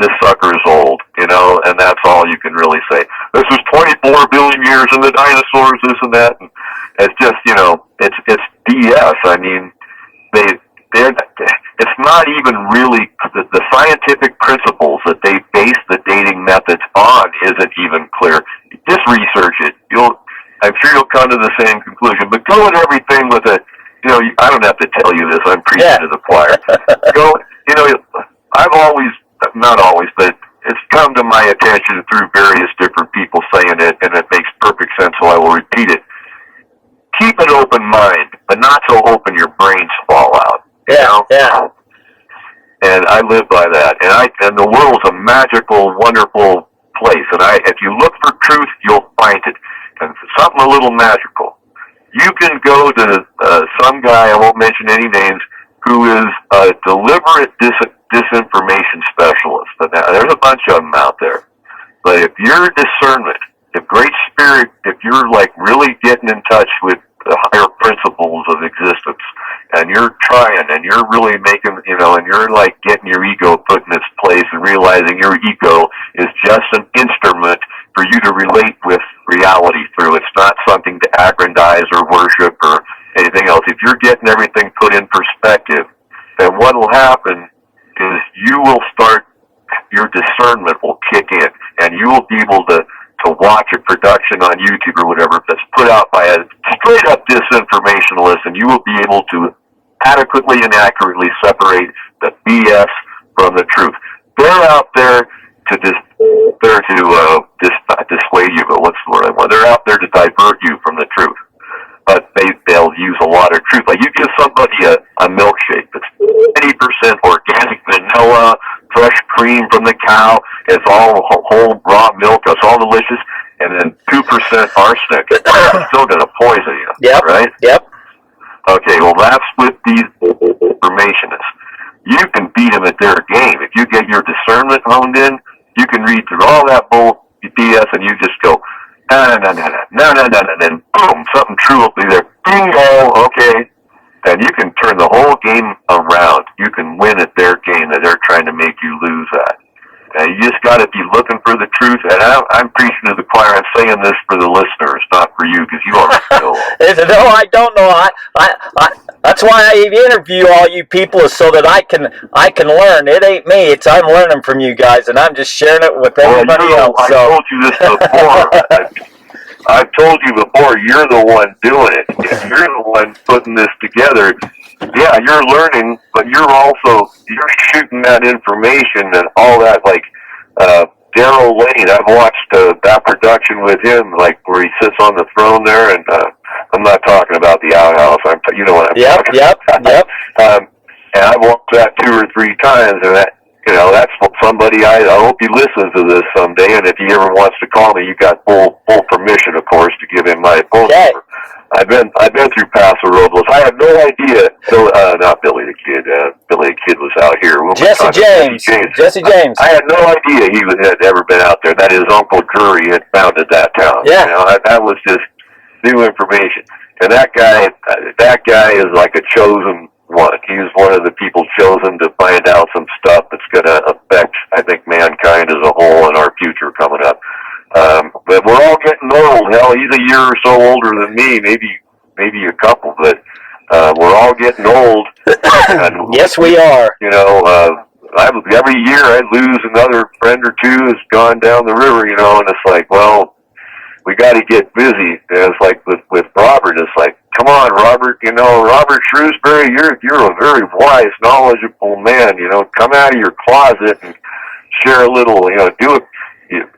this sucker is old, and that's all you can really say. This was 24 billion years and the dinosaurs, this and that. And it's just, it's BS. I mean, it's not even really the scientific principles that they base the dating methods on isn't even clear. Just research it. I'm sure you'll come to the same conclusion. But go at everything with a, I don't have to tell you this. I'm preaching to the choir. I've always, not always, but it's come to my attention through various different people saying it, and it makes perfect sense, so I will repeat it. Keep an open mind, but not so open your brains fall out. Yeah. And I live by that. And the world's a magical, wonderful place. And if you look for truth, you'll find it. And something a little magical. You can go to some guy, I won't mention any names, who is a deliberate disinformation specialist. But now, there's a bunch of them out there. But if your discernment, if Great Spirit, if you're like really getting in touch with the higher principles of existence, and you're trying, and you're really making, and you're like getting your ego put in its place and realizing your ego is just an instrument for you to relate with reality through. It's not something to aggrandize or worship or anything else. If you're getting everything put in perspective, then what will happen is you will start, your discernment will kick in, and you will be able to watch a production on YouTube or whatever that's put out by a straight-up disinformationalist, and you will be able to adequately and accurately separate the BS from the truth. They're out there to dissuade you, but what's the word I want? They're out there to divert you from the truth. But they'll use a lot of truth. Like you give somebody a milkshake that's 80% organic vanilla, fresh cream from the cow, it's all whole raw milk, it's all delicious, and then 2% arsenic. It's still going to poison you, right? Yep. Okay, well that's with these informationists. You can beat them at their game. If you get your discernment honed in, you can read through all that bull BS and you just go, no, and then boom, something true will be there. Bingo, okay. And you can turn the whole game around. You can win at their game that they're trying to make you lose at. You just got to be looking for the truth. And I'm preaching to the choir. I'm saying this for the listeners, not for you, because you already know. No, I don't know. I that's why I interview all you people, is so that I can learn. It ain't me. I'm learning from you guys, and I'm just sharing it with everybody else. I told you this before. I've told you before, you're the one doing it. If you're the one putting this together, yeah, you're learning, but you're shooting that information and all that, like Daryl Lane. I've watched that production with him, like where he sits on the throne there, and I'm not talking about the outhouse. You know what I'm talking about. Yep. And I've watched that 2 or 3 times, and that's somebody. I hope he listens to this someday, and if he ever wants to call me, you got full permission, of course, to give him my phone number. I've been through Paso Robles. I had no idea. Not Billy the Kid. Billy the Kid was out here. Jesse James. I had no idea he had ever been out there. That his Uncle Drury had founded that town. Yeah. That was just new information. And that guy is like a chosen one. He's one of the people chosen to find out some stuff that's going to affect, I think, mankind as a whole and our future coming up. But we're all getting old. Hell, he's a year or so older than me, maybe a couple, but we're all getting old. And, yes, we are. Every year I lose another friend or two has gone down the river, and it's like, well, we got to get busy. And it's like with Robert, it's like, come on, Robert, Robert Shrewsbury, you're a very wise, knowledgeable man, come out of your closet and share a little, do it.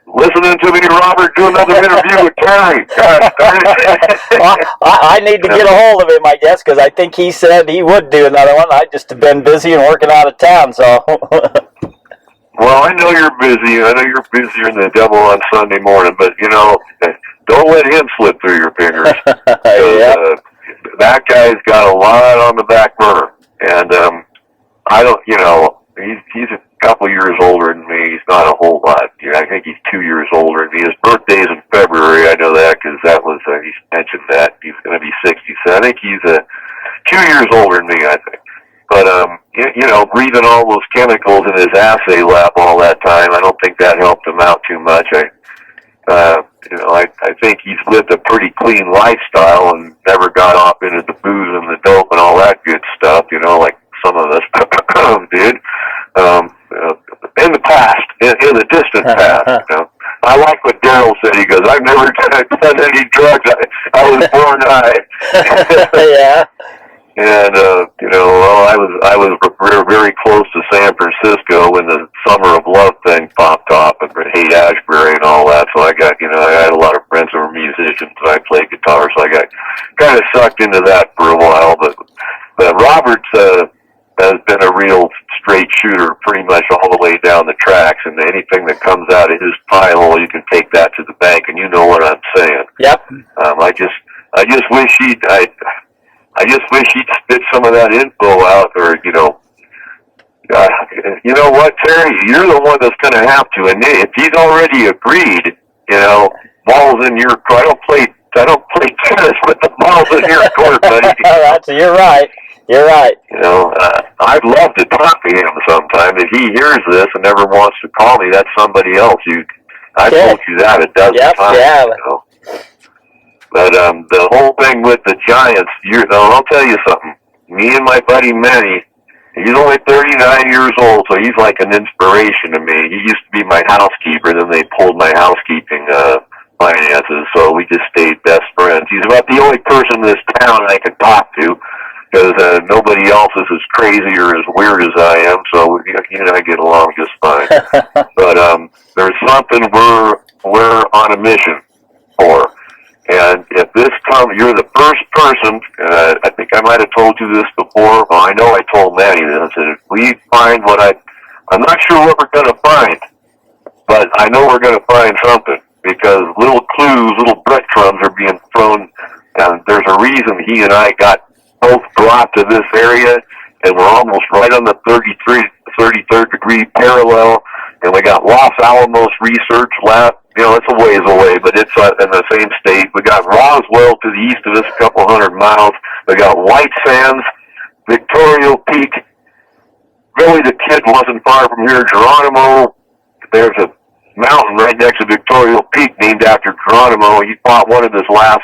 Listening to me, Robert, do another interview with Terry. Gosh, I need to get a hold of him, I guess, because I think he said he would do another one. I just have been busy and working out of town, so. Well, I know you're busy. I know you're busier than the devil on Sunday morning, but, don't let him slip through your fingers. That guy's got a lot on the back burner, and I don't, he's a couple years older than me. He's not a whole lot. I think he's 2 years older than me. His birthday's in February. I know that because that was, he mentioned that. He's going to be 60. So I think he's 2 years older than me, I think. But, breathing all those chemicals in his assay lab all that time, I don't think that helped him out too much. I think he's lived a pretty clean lifestyle and never got off into the booze and the dope and all that good stuff, like some of us did. In the past, in the distant past. You know? I like what Daryl said. He goes, "I've never done any drugs. I was born high." Yeah. And you know, well, I was very close to San Francisco when the Summer of Love thing popped off, and Haight-Ashbury and all that. So I got, you know, I had a lot of friends who were musicians, and I played guitar, so I got kind of sucked into that for a while. But Robert's has been a real straight shooter, pretty much all the way down the tracks, and anything that comes out of his pie hole, you can take that to the bank, and you know what I'm saying. Yep. I just wish I just wish he'd spit some of that info out, or, you know what, Terry, you're the one that's going to have to, and if he's already agreed, you know, ball's in your court. I don't play tennis, but the ball's in your court, buddy. You're right. You're right. You know, I'd love to talk to him sometime. If he hears this and never wants to call me, that's somebody else. I told you that a dozen times. Yeah. You know? But the whole thing with the Giants, I'll tell you something. Me and my buddy Manny, he's only 39 years old, so he's like an inspiration to me. He used to be my housekeeper, then they pulled my housekeeping finances, so we just stayed best friends. He's about the only person in this town I can talk to, because nobody else is as crazy or as weird as I am, so he and I get along just fine. But there's something we're on a mission for. And if this comes, you're the first person, I think I might have told you this before, well, I know I told Manny this, and if we find I'm not sure what we're going to find, but I know we're going to find something, because little clues, little breadcrumbs are being thrown, and there's a reason he and I got both brought to this area, and we're almost right on the 33rd degree parallel, and we got Los Alamos Research Lab. You know, it's a ways away, but it's in the same state. We got Roswell to the east of us, a couple 100 miles. We got White Sands, Victoria Peak. Billy the Kid wasn't far from here. Geronimo, there's a mountain right next to Victoria Peak named after Geronimo. He fought one of his last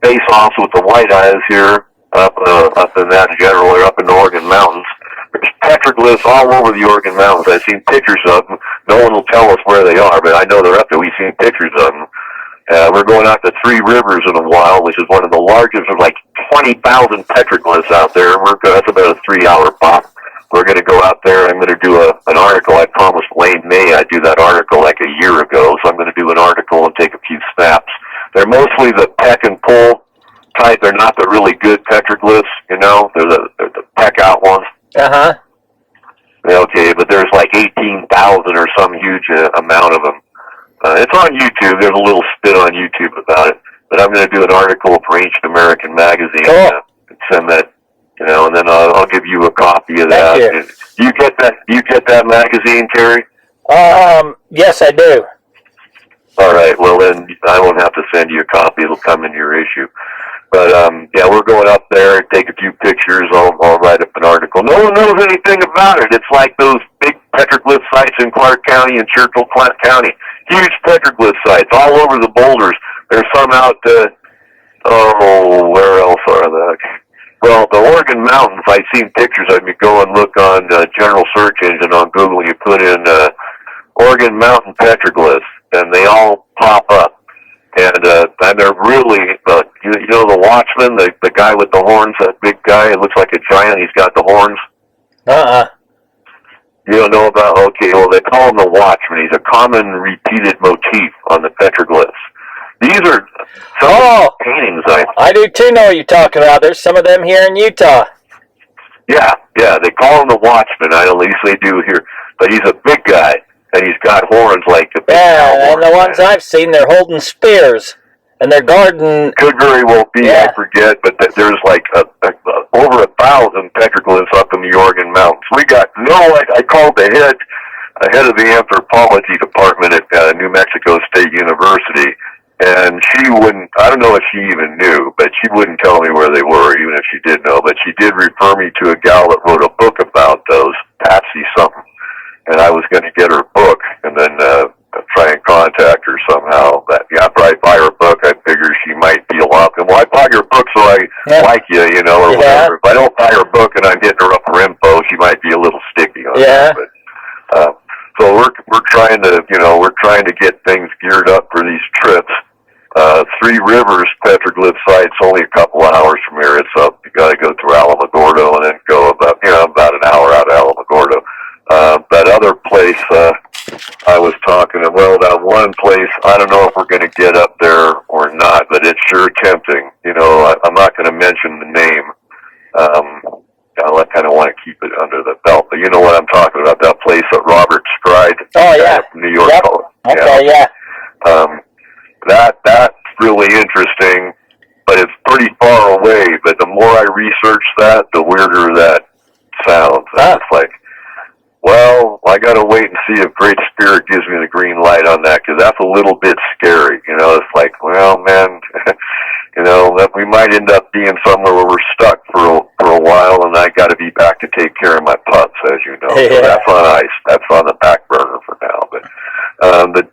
face-offs with the White Eyes here up in that general, or up in the Oregon Mountains. There's petroglyphs all over the Oregon Mountains. I've seen pictures of them. No one will tell us where they are, but I know they're up there. We've seen pictures of them. We're going out to Three Rivers in a while, which is one of the largest. There's like 20,000 petroglyphs out there. That's about a 3-hour pop. We're going to go out there. I'm going to do an article. I promised Wayne May I'd do that article like a year ago, so I'm going to do an article and take a few snaps. They're mostly the peck and pull type. They're not the really good petroglyphs, you know. They're the peck out ones. Uh-huh. Okay, but there's like 18,000 or some huge amount of them. It's on YouTube. There's a little spit on YouTube about it. But I'm going to do an article for Ancient American Magazine. Cool. And send that, you know, and then I'll give you a copy of that. Thank you. You get that magazine, Terry? Yes, I do. All right. Well, then I won't have to send you a copy. It'll come in your issue. But, yeah, we're going up there, take a few pictures, I'll write up an article. No one knows anything about it. It's like those big petroglyph sites in Clark County and Churchill County. Huge petroglyph sites all over the boulders. There's some out, where else are they? Well, the Oregon Mountains, I've seen pictures. I mean, go and look on general search engine on Google. You put in Oregon Mountain petroglyphs, and they all pop up. And they're really, you know, the Watchman, the guy with the horns, that big guy, it looks like a giant, he's got the horns. You don't know about, okay, well, they call him the Watchman. He's a common repeated motif on the petroglyphs. These are some paintings. I do too know what you're talking about. There's some of them here in Utah. Yeah, they call him the Watchman. At least they do here. But he's a big guy. And he's got horns like the big Yeah, and the ones I've seen, they're holding spears. And they're guarding... Could very well be, yeah. I forget, but there's like over 1,000 petroglyphs up in the Oregon Mountains. We got, I called the head of the anthropology department at New Mexico State University, and she wouldn't, I don't know if she even knew, but she wouldn't tell me where they were, even if she did know, but she did refer me to a gal that wrote a book about those, Patsy something. And I was going to get her book and then try and contact her somehow. After I buy her book, I figure she might be welcome. Well, I bought your book so I like you, you know, or whatever. If I don't buy her book and I'm hitting her up for info, she might be a little sticky on that. But, So we're trying to get things geared up for these trips. Three Rivers petroglyph site's only a couple of hours from here. It's up. You got to go through Alamogordo and then go about an hour out of Alamogordo. That other place I was talking to, that one place, I don't know if we're going to get up there or not, but it's sure tempting. I'm not going to mention the name. I kind of want to keep it under the belt, but you know what I'm talking about, that place at Robert Stride. Oh, yeah. New York. Yep. Okay, yeah. That's really interesting, but it's pretty far away, but the more I research that, the weirder that sounds. It's like, well, I got to wait and see if Great Spirit gives me the green light on that, because that's a little bit scary. It's like, well, man, that we might end up being somewhere where we're stuck for a while, and I got to be back to take care of my pups, as you know. Yeah. So that's on ice. That's on the back burner for now. But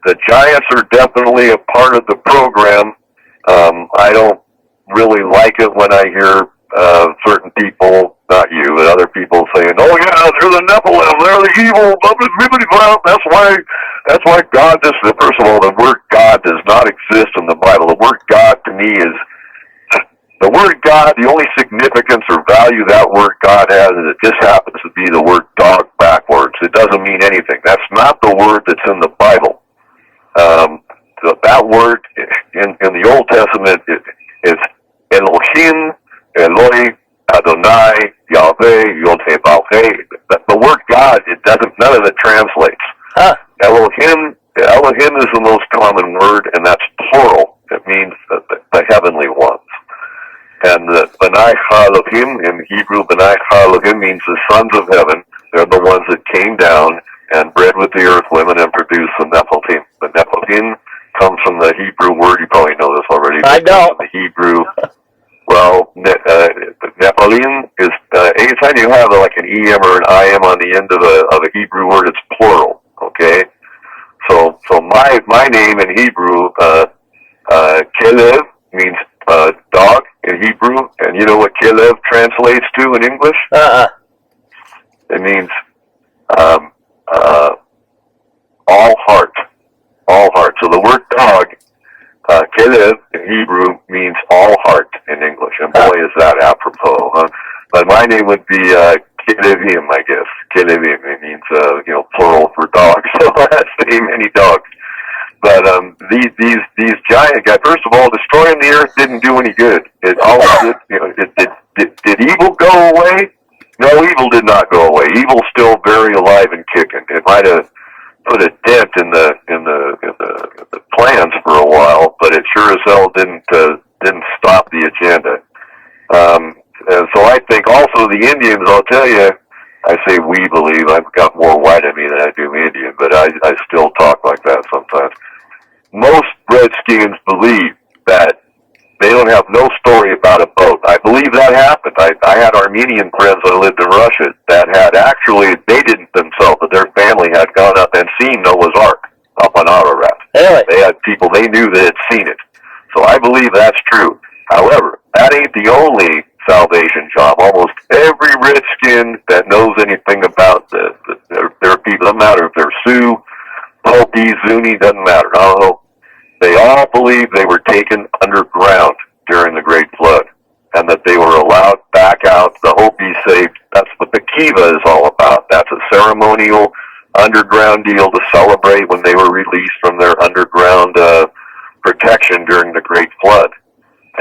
the Giants are definitely a part of the program. I don't really like it when I hear certain people, not you, but other people saying, "Oh yeah, they're the Nephilim, they're the evil." That's why God. First of all, the word God does not exist in the Bible. The word God to me is the word God. The only significance or value that word God has is it just happens to be the word dog backwards. It doesn't mean anything. That's not the word that's in the Bible. That word in the Old Testament is Elohim, Eloi, Adonai, Yahweh, Yod-Heh-Vav-Heh. The word God, none of it translates. Elohim is the most common word, and that's plural. It means the heavenly ones. And the B'nai Elohim, in Hebrew, B'nai Elohim means the sons of heaven. They're the ones that came down and bred with the earth women and produced the Nephilim. The Nephilim comes from the Hebrew word. You probably know this already. I know. The Hebrew. Well, Nephilim is anytime you have like an em or an im on the end of a Hebrew word, it's plural. Okay, so my name in Hebrew, Kelev, means dog in Hebrew, and you know what Kelev translates to in English? It means all heart. All heart. So the word dog, Kelev in Hebrew, means all heart in English. And boy, is that apropos, huh? But my name would be Kelevim, I guess. Kelevim. It means, plural for dogs. So that's the name, many dogs. But these giant guys, first of all, destroying the earth didn't do any good. It always did. Did evil go away? No, evil did not go away. Evil's still very alive and kicking. It might have put a dent in the plans for a while, but it sure as hell didn't stop the agenda. And so I think also the Indians, I'll tell you, I say we believe, I've got more white in me than I do Indian, but I still talk like that sometimes. Most Redskins believe that they don't have no story about a boat. I believe that happened. I had Armenian friends that lived in Russia that had actually, they didn't themselves, but their family had gone up and seen Noah's Ark up on Ararat. Really? They had people they knew that had seen it. So I believe that's true. However, that ain't the only salvation job. Almost every Redskin that knows anything about their people, doesn't matter if they're Sioux, Hopi, Zuni, doesn't matter. I don't know. They all believe they were taken underground during the Great Flood and that they were allowed back out. The Hopis say that's what the Kiva is all about. That's a ceremonial underground deal to celebrate when they were released from their underground protection during the Great Flood.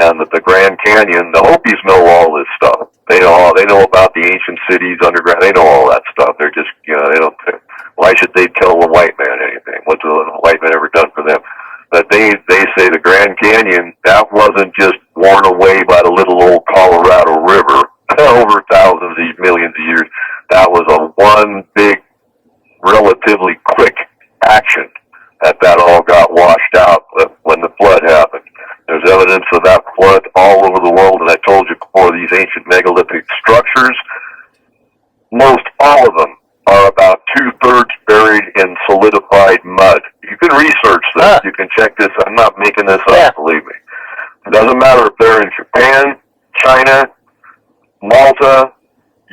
And that the Grand Canyon, the Hopis know all this stuff. They know about the ancient cities underground. They know all that stuff. They're just, they don't. Why should they tell the white man anything? What's the white man ever done for them? But they say the Grand Canyon, that wasn't just worn away by the little old Colorado River over thousands of millions of years. That was a one big, relatively quick action that all got washed out when the flood happened. There's evidence of that flood all over the world, and I told you before, these ancient megalithic structures, most all of them are about 2/3 buried in solidified mud. You can research this. You can check this. I'm not making this up, believe me. It doesn't matter if they're in Japan, China, Malta,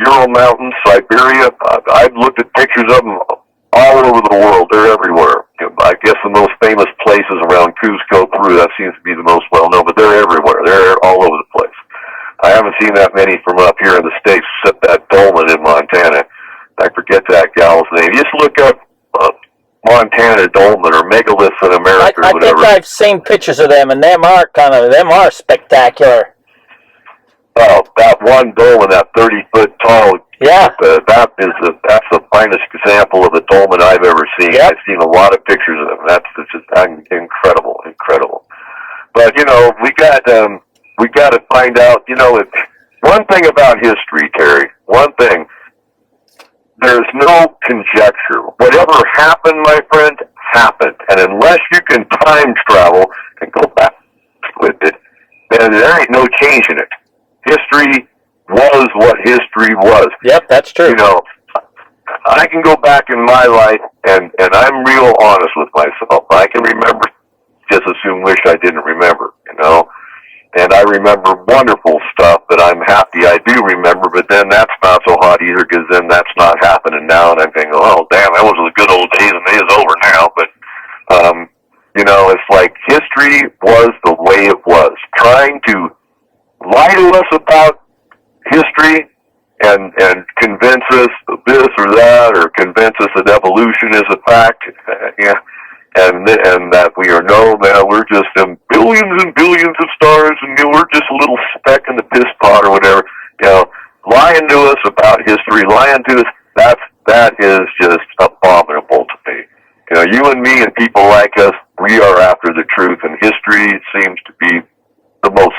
Ural Mountains, Siberia. I've looked at pictures of them all over the world. They're everywhere. I guess the most famous places around Cusco, Peru, that seems to be the most well-known, but they're everywhere. They're all over the place. I haven't seen that many from up here in the States, except that dolmen in Montana. I forget that gal's name. Just look up Montana dolmen or megaliths in America or whatever. I think I've seen pictures of them, and them are spectacular. Well, that one dolmen, that 30-foot tall, yeah, that's the finest example of a dolmen I've ever seen. Yep. I've seen a lot of pictures of them. That's just incredible. But we got to find out. One thing about history, Terry. One thing. There's no conjecture. Whatever happened, my friend, happened. And unless you can time travel and go back with it, then there ain't no changing it. History was what history was. Yep, that's true. I can go back in my life, and I'm real honest with myself. I can remember, just as soon wish I didn't remember, And I remember wonderful stuff that I'm happy I do remember, but then that's not so hot either, because then that's not happening now, and I'm thinking, oh, damn, that was the good old days, and it is over now. But, it's like history was the way it was. Trying to lie to us about history and convince us of this or that, or convince us that evolution is a fact, and that we are we're just billions and billions of stars, and we're just a little speck in the piss pot or whatever. Lying to us about history, lying to us, that is just abominable to me. You and me and people like us, we are after the truth, and history seems to be the most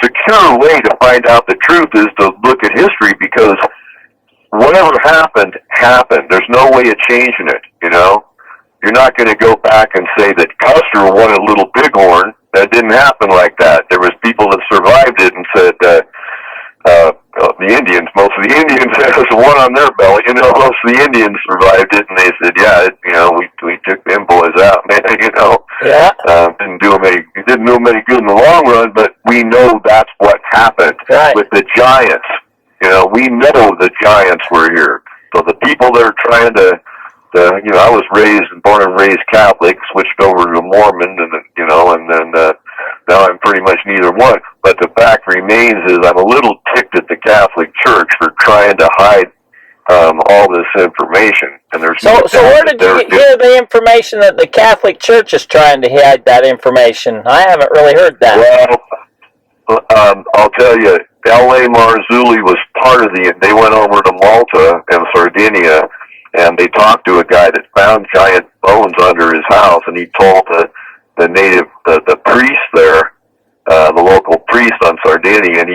secure way to find out the truth is to look at history, because whatever happened. There's no way of changing it, You're not going to go back and say that Custer wanted Little Bighorn. That didn't happen like that. There was people that survived it and said, the Indians, most of the Indians had one on their belly. Most of the Indians survived it, and they said, we took them boys out, man. Yeah. Didn't do them any good in the long run, but we know that's what happened with the Giants. We know the Giants were here. So the people that are trying to I was born and raised Catholic, switched over to Mormon, and then now I'm pretty much neither one. But the fact remains is I'm a little ticked at the Catholic Church for trying to hide all this information. And there's so where did you hear the information that the Catholic Church is trying to hide that information? I haven't really heard that. Well, I'll tell you, L.A. Marzulli was part of they went over to Malta and Sardinia, and they talked to a guy that found giant bones under his house, and he told the native, the priest there, the local priest on Sardinia, and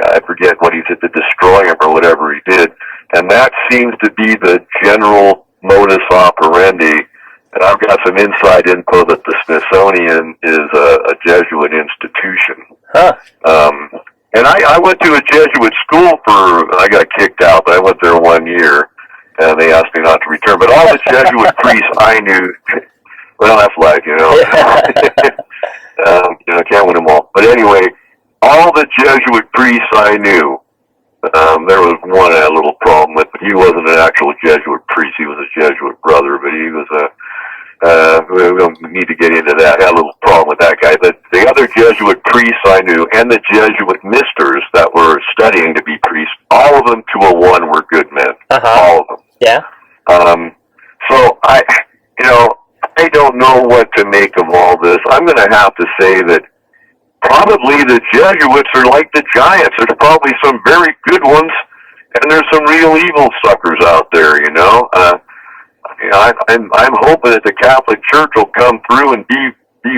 I forget what he said, to destroy him or whatever he did. And that seems to be the general modus operandi. And I've got some inside info that the Smithsonian is a Jesuit institution. Huh. And I went to a Jesuit school I got kicked out, but I went there 1 year, and they asked me not to return. But all the Jesuit priests I knew, well, that's life, can't win them all. But anyway, all the Jesuit priests I knew, there was one I had a little problem with, but he wasn't an actual Jesuit priest. He was a Jesuit brother, but he was we don't need to get into that. I had a little problem with that guy. But the other Jesuit priests I knew, and the Jesuit misters that were studying to be priests, all of them to a one were good men. All of them. Yeah. So I don't know what to make of all this. I'm going to have to say that probably the Jesuits are like the Giants. There's probably some very good ones, and there's some real evil suckers out there, I'm hoping that the Catholic Church will come through and be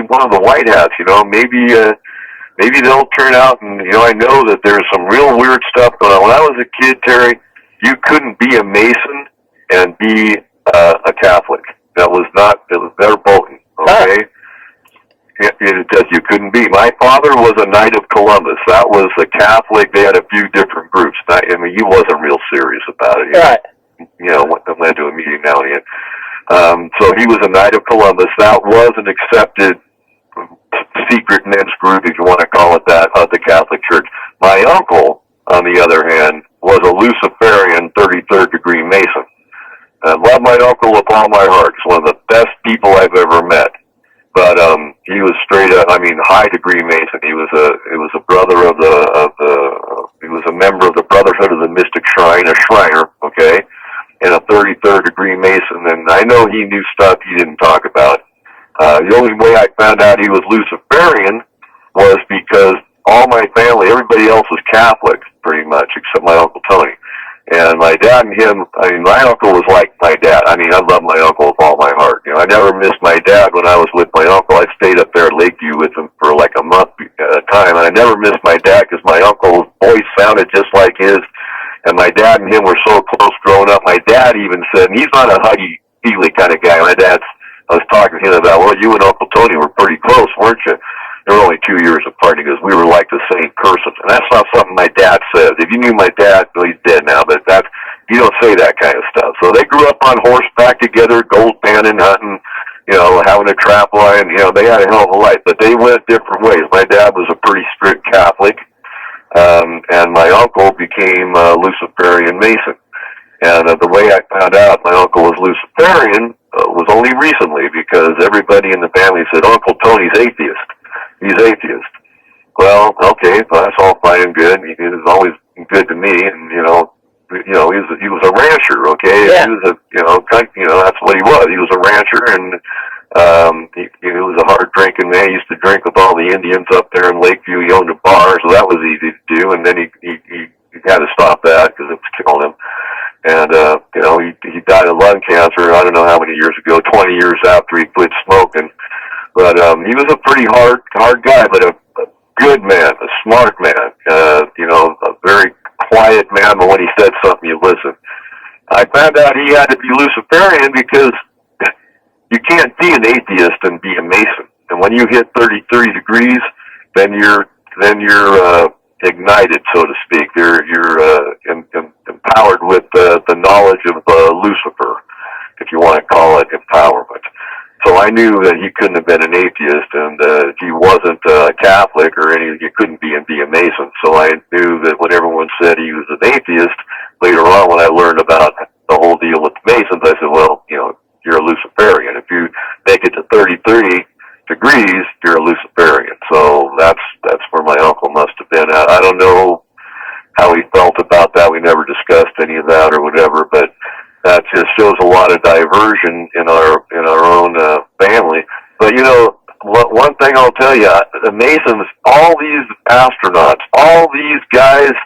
one of the white hats, maybe they'll turn out, and, I know that there's some real weird stuff going on. When I was a kid, Terry, you couldn't be a Mason and be a Catholic. It was verboten, okay? You couldn't be. My father was a Knight of Columbus. That was a Catholic. They had a few different groups. He wasn't real serious about it. Right. Went to a meeting now and again. So he was a Knight of Columbus. That was an accepted secret men's group, if you want to call it that, of the Catholic Church. My uncle, on the other hand, was a Luciferian 33rd degree Mason. my uncle with all my heart. He's one of the best people I've ever met. But he was straight up, I mean, high degree Mason. He was a brother he was a member of the Brotherhood of the Mystic Shrine, a Shriner, okay, and a 33rd degree Mason. And I know he knew stuff he didn't talk about. The only way I found out he was Luciferian was because all my family, everybody else was Catholic, pretty much, except my Uncle Tony. And my dad and him, I mean, my uncle was like my dad. I mean, I love my uncle with all my heart. You know, I never missed my dad when I was with my uncle. I stayed up there at Lakeview with him for like a month at a time, and I never missed my dad because my uncle's voice sounded just like his, and my dad and him were so close growing up. My dad even said, and he's not a huggy-feely kind of guy. I was talking to him about, well, you and Uncle Tony were pretty close, weren't you? They were only 2 years apart because we were like the same person. And that's not something my dad says. If you knew my dad, well, he's dead now, but you don't say that kind of stuff. So they grew up on horseback together, gold panning, hunting, you know, having a trap line. You know, they had a hell of a life, but they went different ways. My dad was a pretty strict Catholic, and my uncle became a Luciferian Mason. And the way I found out my uncle was Luciferian was only recently because everybody in the family said, Uncle Tony's atheist. He's atheist. Well, okay, well, that's all fine and good. He was always good to me, and he was a rancher. Okay, yeah. He was that's what he was. He was a rancher, and he was a hard drinking man. He used to drink with all the Indians up there in Lakeview. He owned a bar, so that was easy to do. And then he had to stop that because it was killing him. And he died of lung cancer. I don't know how many years ago. 20 years after he quit smoking. But he was a pretty hard guy, but a good man, a smart man, a very quiet man, but when he said something, you listen. I found out he had to be Luciferian because you can't be an atheist and be a Mason. And when you hit 33 degrees, then you're ignited, so to speak. You're empowered with the knowledge of Lucifer, if you want to call it empowerment. So I knew that he couldn't have been an atheist, and he wasn't a Catholic or any. He couldn't be a Mason. So I knew that when everyone said he was an atheist, later on when I learned about the whole deal with the Masons, I said, well, you're a Luciferian. If you make it to 33 degrees, you're a Luciferian. So that's where my uncle must have been at. I don't know how he felt about that. We never discussed any of that or whatever, but that just shows a lot of diversion in our own family. But one thing I'll tell you, the Masons, all these astronauts, all these guys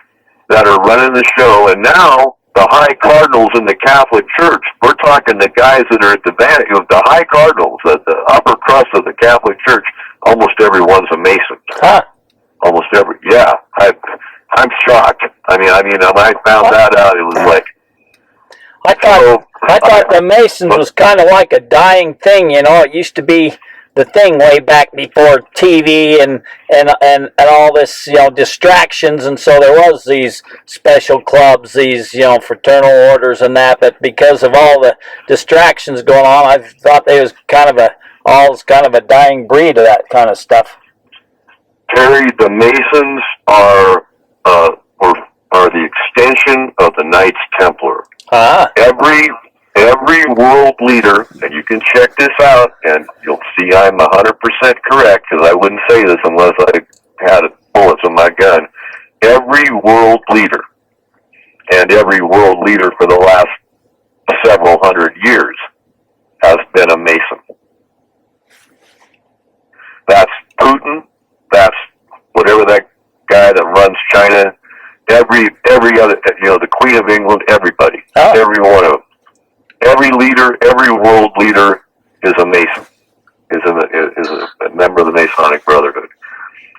that are running the show, and now the high cardinals in the Catholic Church. We're talking the guys that are at the high cardinals, at the upper crust of the Catholic Church. Almost everyone's a Mason. Huh. Almost every. Yeah, I'm shocked. I mean, when I found that out, it was like. I thought the Masons was kind of like a dying thing, It used to be the thing way back before TV and all this, distractions, and so there was these special clubs, these, fraternal orders and that, but because of all the distractions going on, I thought they was kind of a dying breed of that kind of stuff. Terry, the Masons are the extension of the Knights Templar. Every world leader, and you can check this out, and you'll see I'm 100% correct, because I wouldn't say this unless I had bullets in my gun. Every world leader, and every world leader for the last several hundred years, has been a Mason. That's Putin, that's whatever that guy that runs China, every other, the Queen of England, everybody, every one of them. Every leader, every world leader is a Mason, is a member of the Masonic Brotherhood,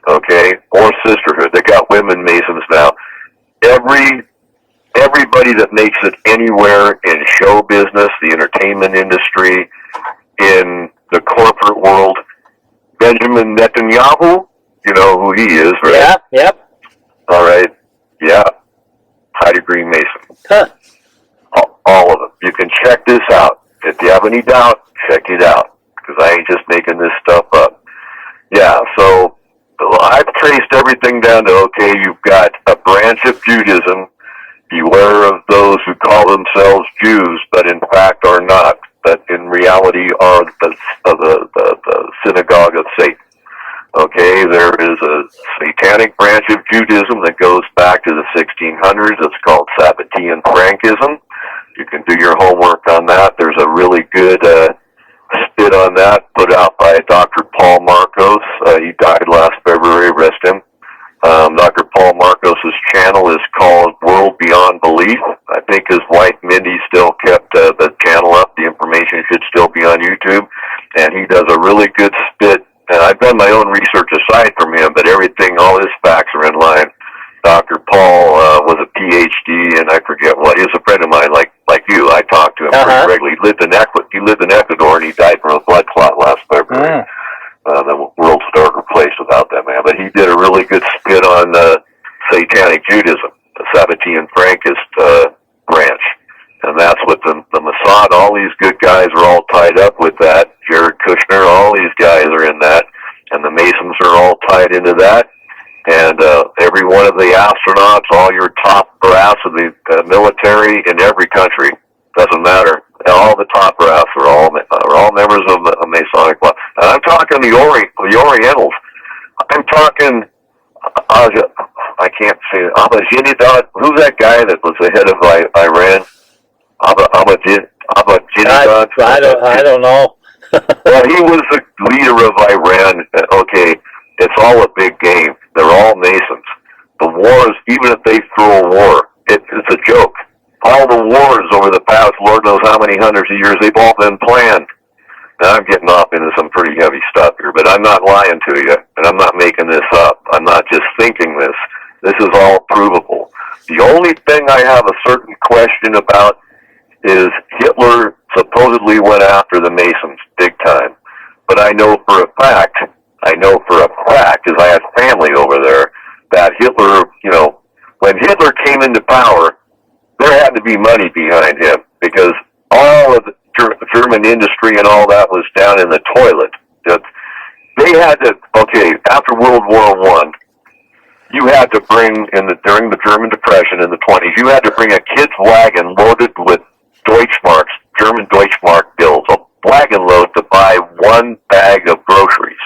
okay, or Sisterhood. They got women Masons now. Everybody that makes it anywhere in show business, the entertainment industry, in the corporate world, Benjamin Netanyahu, you know who he is, right? Yeah, yep. All right, yeah, high degree Mason. Huh. All of them. You can check this out. If you have any doubt, check it out, because I ain't just making this stuff up. Yeah, so I've traced everything down to, okay, you've got a branch of Judaism. Beware of those who call themselves Jews, but in fact are not, but in reality are the synagogue of Satan. Okay, there is a satanic branch of Judaism that goes back to the 1600s. It's called Sabbatean Frankism. You can do your homework on that. There's a really good spit on that put out by Dr. Paul Marcos. He died last February, rest him. Dr. Paul Marcos' channel is called World Beyond Belief. I think his wife Mindy still kept the channel up. The information should still be on YouTube. And he does a really good spit. And I've done my own research aside from him, but everything, all his facts are in line. Dr. Paul was a PhD, and I forget what. He was a friend of mine, like you. I talked to him pretty regularly. He lived in Ecuador, and he died from a blood clot last February. The world's a darker place without that man. But he did a really good spit on satanic Judaism, the Sabbatean Frankist branch. And that's what the Mossad, all these good guys are all tied up with that. Jared Kushner, all these guys are in that. And the Masons are all tied into that. And every one of the astronauts, all your top brass of the military in every country, doesn't matter. All the top brass are all members of the Masonic Club. And I'm talking the Orientals. I'm talking, I can't say it, Ahmadinejad. Who's that guy that was the head of Iran? Ahmadinejad. I don't know. Well, he was the leader of Iran. Okay, it's all a big game. They're all Masons. The wars, even if they throw a war, it's a joke. All the wars over the past, Lord knows how many hundreds of years, they've all been planned. Now, I'm getting off into some pretty heavy stuff here, but I'm not lying to you, and I'm not making this up. I'm not just thinking this. This is all provable. The only thing I have a certain question about is Hitler supposedly went after the Masons big time. But I know for a fact, because I had family over there, that Hitler, when Hitler came into power, there had to be money behind him because all of the German industry and all that was down in the toilet. They had to, after World War I, you had to bring, during the German Depression in the 20s, you had to bring a kid's wagon loaded with Deutschmarks, German Deutschmark bills, a wagon load to buy one bag of groceries.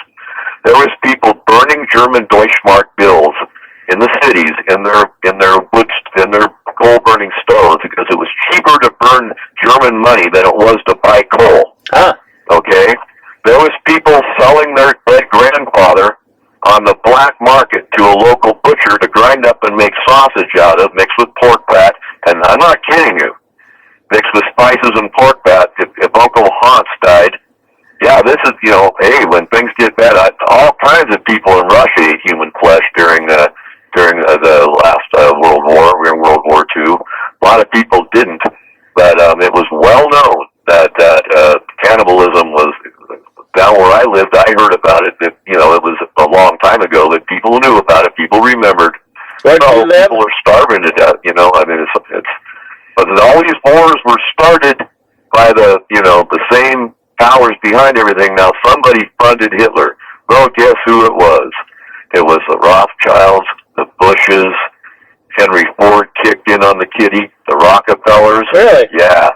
There was people burning German Deutschmark bills in the cities in their coal burning stoves because it was cheaper to burn German money than it was to buy coal. Okay? There was people selling their dead grandfather on the black market to a local butcher to grind up and make sausage out of, mixed with pork fat, and I'm not kidding you. Mixed with spices and pork fat. If Uncle Hans died, this is, hey, when things get bad, all kinds of people in Russia ate human flesh during the last World War, during World War II. A lot of people didn't, but it was well known that cannibalism was down where I lived. I heard about it. It was a long time ago that people knew about it. People remembered. Where do you live? People are starving to death. It's but all these wars were started by the same powers behind everything. Now somebody funded Hitler. Well, guess who it was? It was the Rothschilds, the Bushes. Henry Ford kicked in on the kitty. The Rockefellers. Really? Yeah.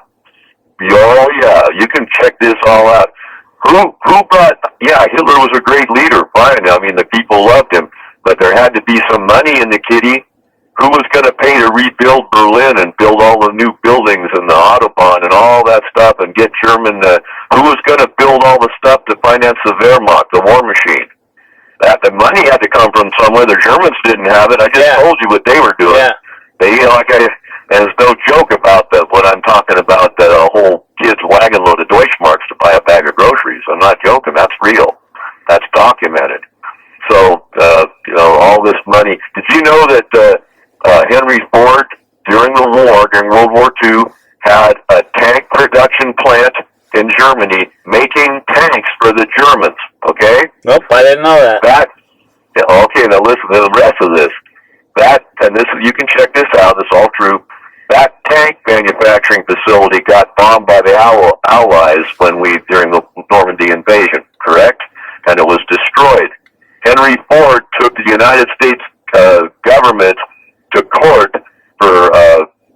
Oh yeah. You can check this all out. Who brought? Yeah, Hitler was a great leader. Fine. I mean, the people loved him, but there had to be some money in the kitty. Who was going to pay to rebuild Berlin and build all the new buildings and the Autobahn and all that stuff and get German? Who was going to build all the stuff to finance the Wehrmacht, the war machine? The money had to come from somewhere. The Germans didn't have it. I just told you what they were doing. Yeah. And it's no joke about that. What I'm talking about, that a whole kid's wagon load of Deutschmarks to buy a bag of groceries. I'm not joking. That's real. That's documented. So, all this money. Did you know that Henry Ford, during World War II, had a tank production plant in Germany making tanks for the Germans, okay? Nope, I didn't know that. Okay, now listen to the rest of this. You can check this out, it's all true. That tank manufacturing facility got bombed by the Allies during the Normandy invasion, correct? And it was destroyed. Henry Ford took the United States government to court for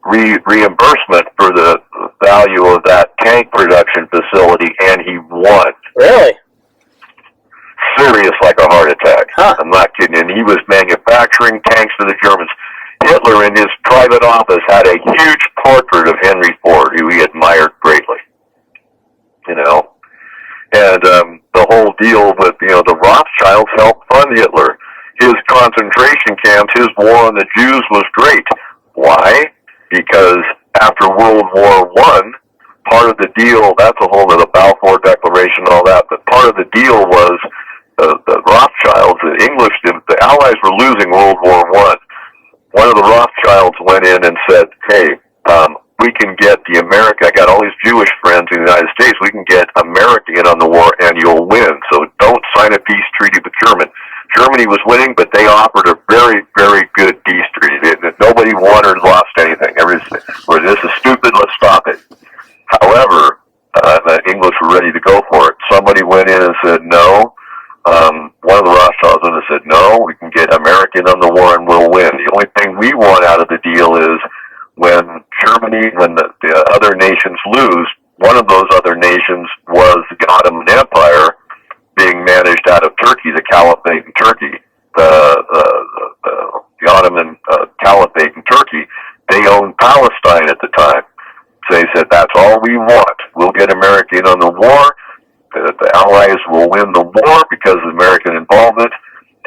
reimbursement for the value of that tank production facility, and he won. Really? Serious like a heart attack. Huh. I'm not kidding. And he was manufacturing tanks for the Germans. Hitler in his private office had a huge portrait of Henry Ford, who he admired greatly. You know? And the whole deal with, the Rothschilds helped fund Hitler. His concentration camps, his war on the Jews was great. Why? Because after World War I, part of the deal, that's a whole other Balfour Declaration and all that, but part of the deal was the Rothschilds, the English, the Allies were losing World War I. One of the Rothschilds went in and said, hey, we can get I got all these Jewish friends in the United States, we can get America in on the war and you'll win. So don't sign a peace treaty with Germany was winning, but they offered a very, very good peace treaty. Nobody won or lost anything. This is stupid, let's stop it. However, the English were ready to go for it. Somebody went in and said no. One of the Rothschilds went and said, no, we can get America in on the war and we'll win. The only thing we want out of the deal is when the other nations lose, one of those other nations was the Ottoman Empire being managed out of Turkey, the Caliphate in Turkey, the Ottoman Caliphate in Turkey. They owned Palestine at the time. So they said, that's all we want. We'll get America in on the war. The Allies will win the war because of American involvement,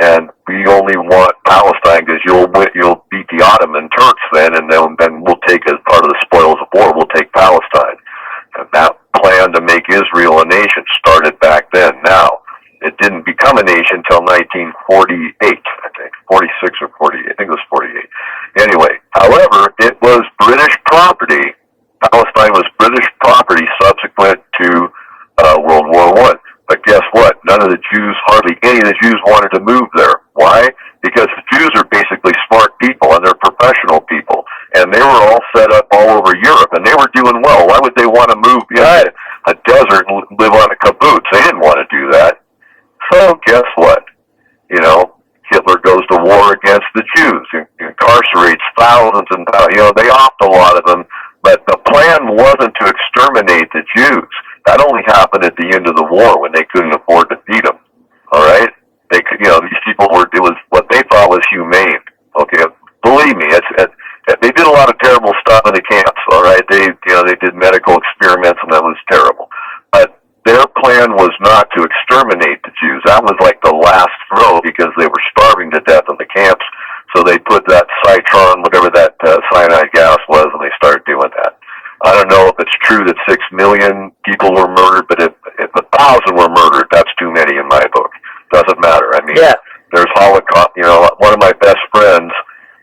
and we only want Palestine because you'll beat the Ottoman Turks then, and then we'll take, as part of the spoils of war, we'll take Palestine. And that plan to make Israel a nation started back then. Now, it didn't become a nation until 1948, I think, 46 or 48. I think it was 48. Anyway, however, it was British property. Palestine was British property subsequent to World War I. But guess what? Hardly any of the Jews wanted to move there. Why? Because the Jews are basically smart people and they're professional people. And they were all set up all over Europe and they were doing well. Why would they want to move into a desert and live on a kibbutz? They didn't want to do that. So guess what? Hitler goes to war against the Jews, incarcerates thousands and thousands. They offed a lot of them, but the plan wasn't to exterminate the Jews. That only happened at the end of the war when they couldn't afford to feed them. All right, they could. These people it was what they thought was humane. Okay, believe me, they did a lot of terrible stuff in the camps. All right, they did medical experiments and that was terrible. But their plan was not to exterminate the Jews. That was like the last throw because they were starving to death in the camps. So they put that citron, whatever that cyanide gas was, and they started doing that. I don't know if it's true that 6 million people were murdered, but if 1,000 were murdered, that's too many in my book. Doesn't matter. I mean, There's Holocaust. One of my best friends,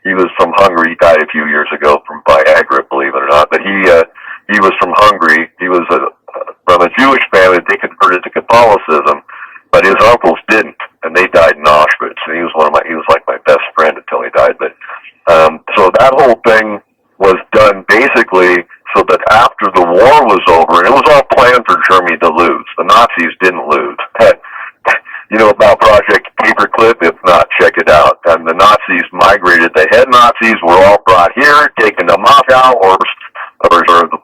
he was from Hungary. He died a few years ago from Viagra, believe it or not. But he was from Hungary. He was from a Jewish family. They converted to Catholicism, but his uncles didn't, and they died in Auschwitz. And he was like my best friend until he died. But so that whole thing was done basically so that after the war was over, and it was all planned for Germany to lose. The Nazis didn't lose. You know about Project Paperclip? If not, check it out. And the Nazis migrated. The head Nazis were all brought here, taken to Moscow, or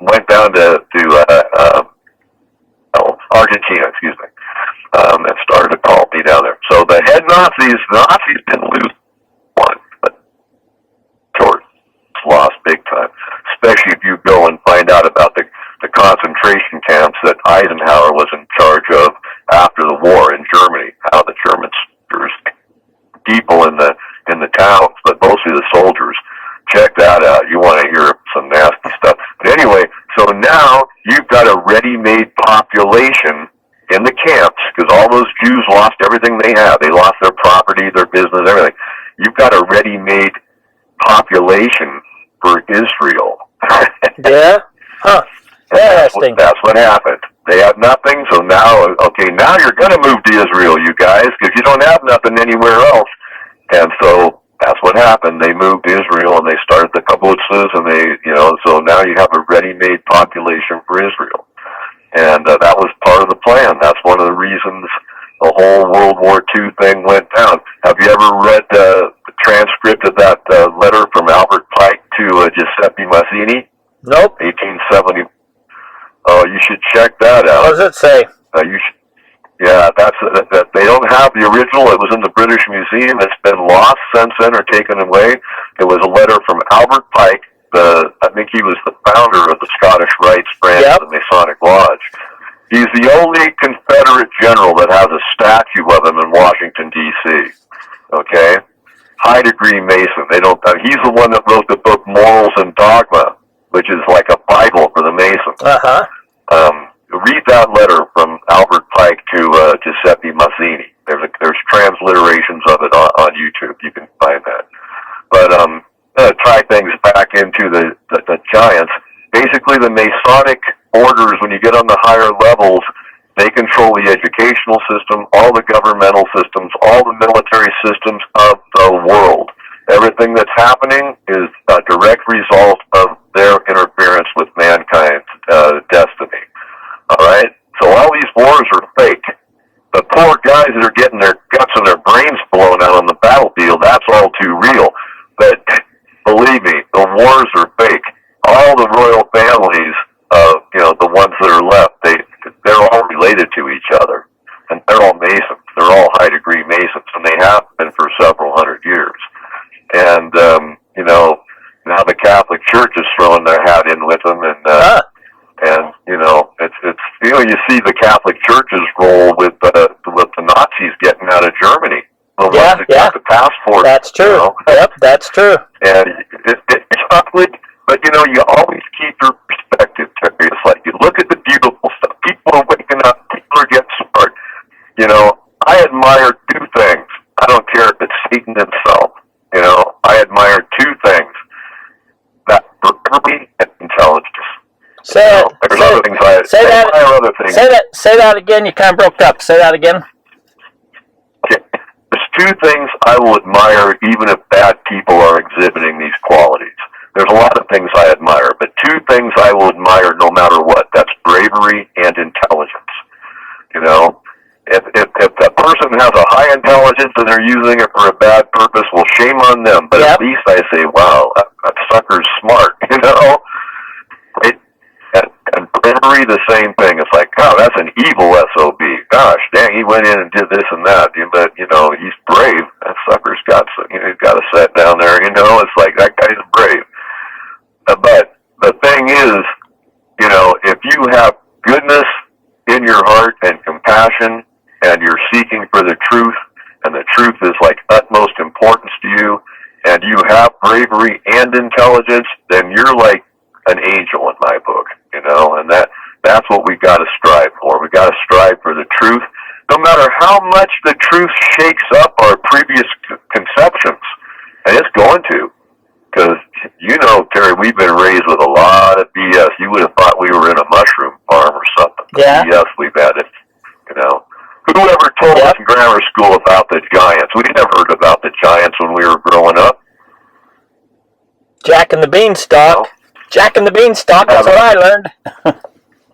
went down to Argentina, and started a colony down there. So the Nazis didn't lose one, but George lost big time. Especially if you go and find out about the concentration camps that Eisenhower was in charge of after the war in Germany, how the Germans, there's people in the towns, but mostly the soldiers. Check that out. You want to hear some nasty stuff. But anyway, so now you've got a ready-made population in the camps, because all those Jews lost everything they had. They lost their property, their business, everything. You've got a ready-made population for Israel. Yeah? Huh. Interesting. That's what happened. They have nothing, so now you're going to move to Israel, you guys, because you don't have nothing anywhere else. And so that's what happened. They moved to Israel, and they started the kibbutzes, and so now you have a ready-made population for Israel. And that was part of the plan. That's one of the reasons the whole World War II thing went down. Have you ever read the transcript of that letter from Albert Pike to Giuseppe Mazzini? Nope. 1870. Oh, you should check that out. What does it say? You should. Yeah, that. They don't have the original. It was in the British Museum. It's been lost since then or taken away. It was a letter from Albert Pike. I think he was the founder of the Scottish Rites branch of the Masonic Lodge. He's the only Confederate general that has a statue of him in Washington, D.C. Okay? High degree Mason. They don't. He's the one that wrote the book Morals and Dogma, which is like a Bible for the Masons. Read that letter from Albert Pike to Giuseppe Mazzini. There's transliterations of it on YouTube. You can find that. But tie things back into the Giants. Basically, the Masonic orders, when you get on the higher levels, they control the educational system, all the governmental systems, all the military systems of the world. Everything that's happening is a direct result of their interference with mankind's destiny. All right? So all these wars are fake. The poor guys that are getting their guts and their brains blown out on the battlefield, that's all too real. But believe me, the wars are fake. All the royal families, the ones that are left, they're all related to each other. And they're all Masons. They're all high-degree Masons, and they have been for several hundred years. And, now the Catholic Church is throwing their hat in with them, and you see the Catholic Church's role with the Nazis getting out of Germany. The ones that got the passport. That's true. Yep, that's true. And it's ugly, but you always keep your perspective, Terry. It's like you look at the beautiful stuff. People are waking up. People are getting smart. I admire two things. I don't care if it's Satan himself. I admire two things: that bravery and intelligence. Say that again. You kind of broke up. Say that again. Okay. There's two things I will admire, even if bad people are exhibiting these qualities. There's a lot of things I admire, but two things I will admire no matter what. That's bravery and intelligence. If a person has a high intelligence and they're using it for a bad purpose, well, shame on them. But at least I say, wow, that sucker's smart, Right? And bravery, the same thing. It's like, oh, that's an evil SOB. Gosh, dang, he went in and did this and that. But, he's brave. That sucker's got to sit down there, It's like, that guy's brave. But the thing is, if you have goodness in your heart and compassion, and you're seeking for the truth, and the truth is like utmost importance to you, and you have bravery and intelligence, then you're like an angel in my book, and that's what we got to strive for. We got to strive for the truth, no matter how much the truth shakes up our previous conceptions, and it's going to, because Terry, we've been raised with a lot of BS. You would have thought we were in a mushroom farm or something. Yeah. BS we've had it, Whoever told us in grammar school about the Giants? We never heard about the Giants when we were growing up. Jack and the Beanstalk. Jack and the Beanstalk, that's what I learned.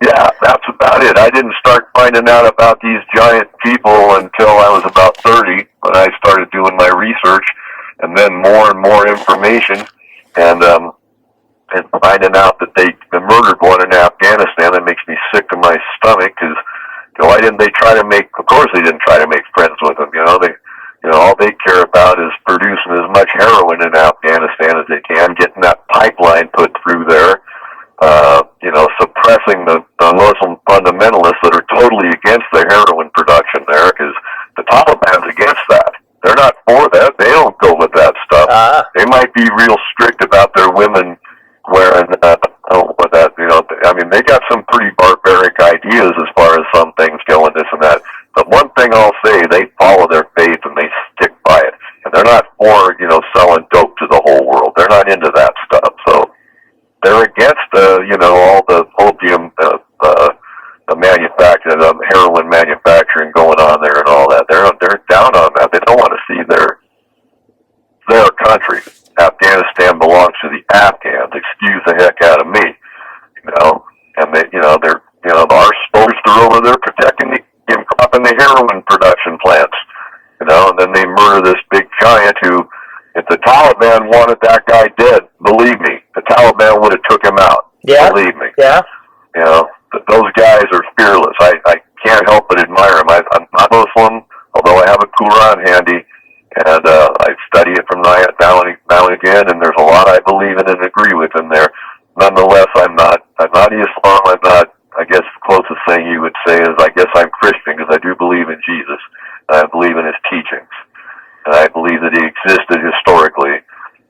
Yeah, that's about it. I didn't start finding out about these giant people until I was about 30, when I started doing my research, and then more and more information, and finding out that they murdered one in Afghanistan. That makes me sick to my stomach, because why didn't they try to make? Of course, they didn't try to make friends with them. All they care about is producing as much heroin in Afghanistan as they can, getting that pipeline put through there. Suppressing the Muslim fundamentalists that are totally against the heroin production there, because the Taliban's against that. They're not for that. They don't go with that stuff. They might be real strict about their women wearing, they got some pretty barbaric ideas as far as some things go and this and that. But one thing I'll say, they follow their faith and they stick by it. And they're not for, selling dope to the whole world. They're not into that stuff. So they're against, all the opium, the manufacturing, the heroin manufacturing going on there and all that. They're down on that. They don't want to see their country. Afghanistan belongs to the Afghans. Excuse the heck out of me, And our soldiers are over there protecting the heroin production plants, and then they murder this big giant who, if the Taliban wanted that guy dead, believe me, the Taliban would have took him out. Yeah. Believe me. Yeah. those guys are fearless. I can't help but admire them. I'm not Muslim, although I have a Quran handy, and I study it from now and again, and there's a lot I believe in and agree with in there. Nonetheless, I'm not Islam. I'm not, I guess the closest thing you would say is I guess I'm Christian, because I do believe in Jesus. And I believe in his teachings. And I believe that he existed historically.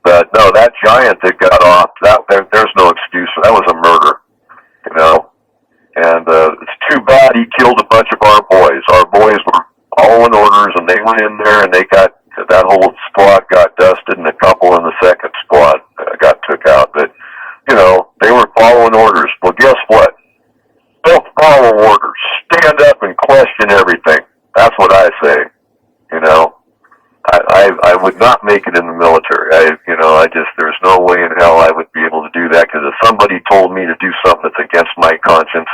But no, that giant that got off, there's no excuse. That was a murder, you know. And it's too bad he killed a bunch of our boys. Our boys were following orders, and they went in there, and that whole squad got dusted, and a couple in the second squad got took out. But, you know, they were following orders. Well, guess what? Don't follow orders. Stand up and question everything. That's what I say, you know. I would not make it in the military. There's no way in hell I would be able to do that, because if somebody told me to do something that's against my conscience,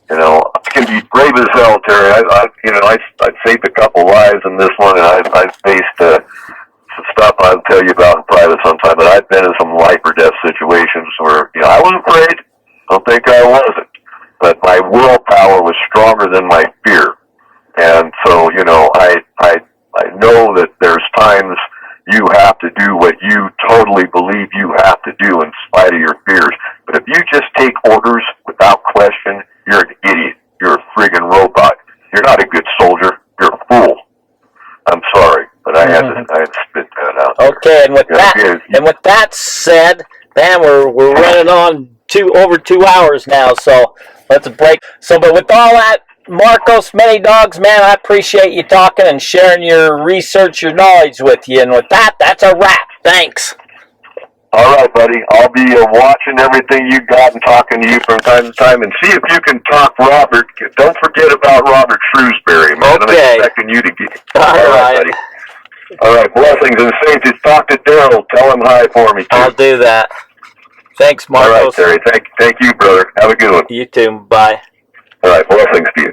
you know, I can be brave as hell, Terry. I've saved a couple lives in this one, and I've faced some stuff I'll tell you about in private sometime, but I've been in some life or death situations where, you know, I wasn't afraid. I don't think I wasn't. But my willpower was stronger than my fear. And so, you know, I know that there's times you have to do what you totally believe you have to do in spite of your fears. But if you just take orders without question, you're an idiot. You're a friggin' robot. You're not a good soldier. You're a fool. I'm sorry, but I had to spit that out. Okay, and with that said, man, we're running on over 2 hours now, so let's break. So, but with all that, Marcos, many dogs, man, I appreciate you talking and sharing your research, your knowledge with you. And with that, that's a wrap. Thanks. All right, buddy. I'll be watching everything you got and talking to you from time to time, and see if you can talk Robert. Don't forget about Robert Shrewsbury, man. Okay. I'm expecting you to get. All right, buddy. All right, blessings and saints. Talk to Daryl. Tell him hi for me, too. I'll do that. Thanks, Marcos. All right, Terry. Thank you, brother. Have a good one. You too. Bye. All right, blessings to you.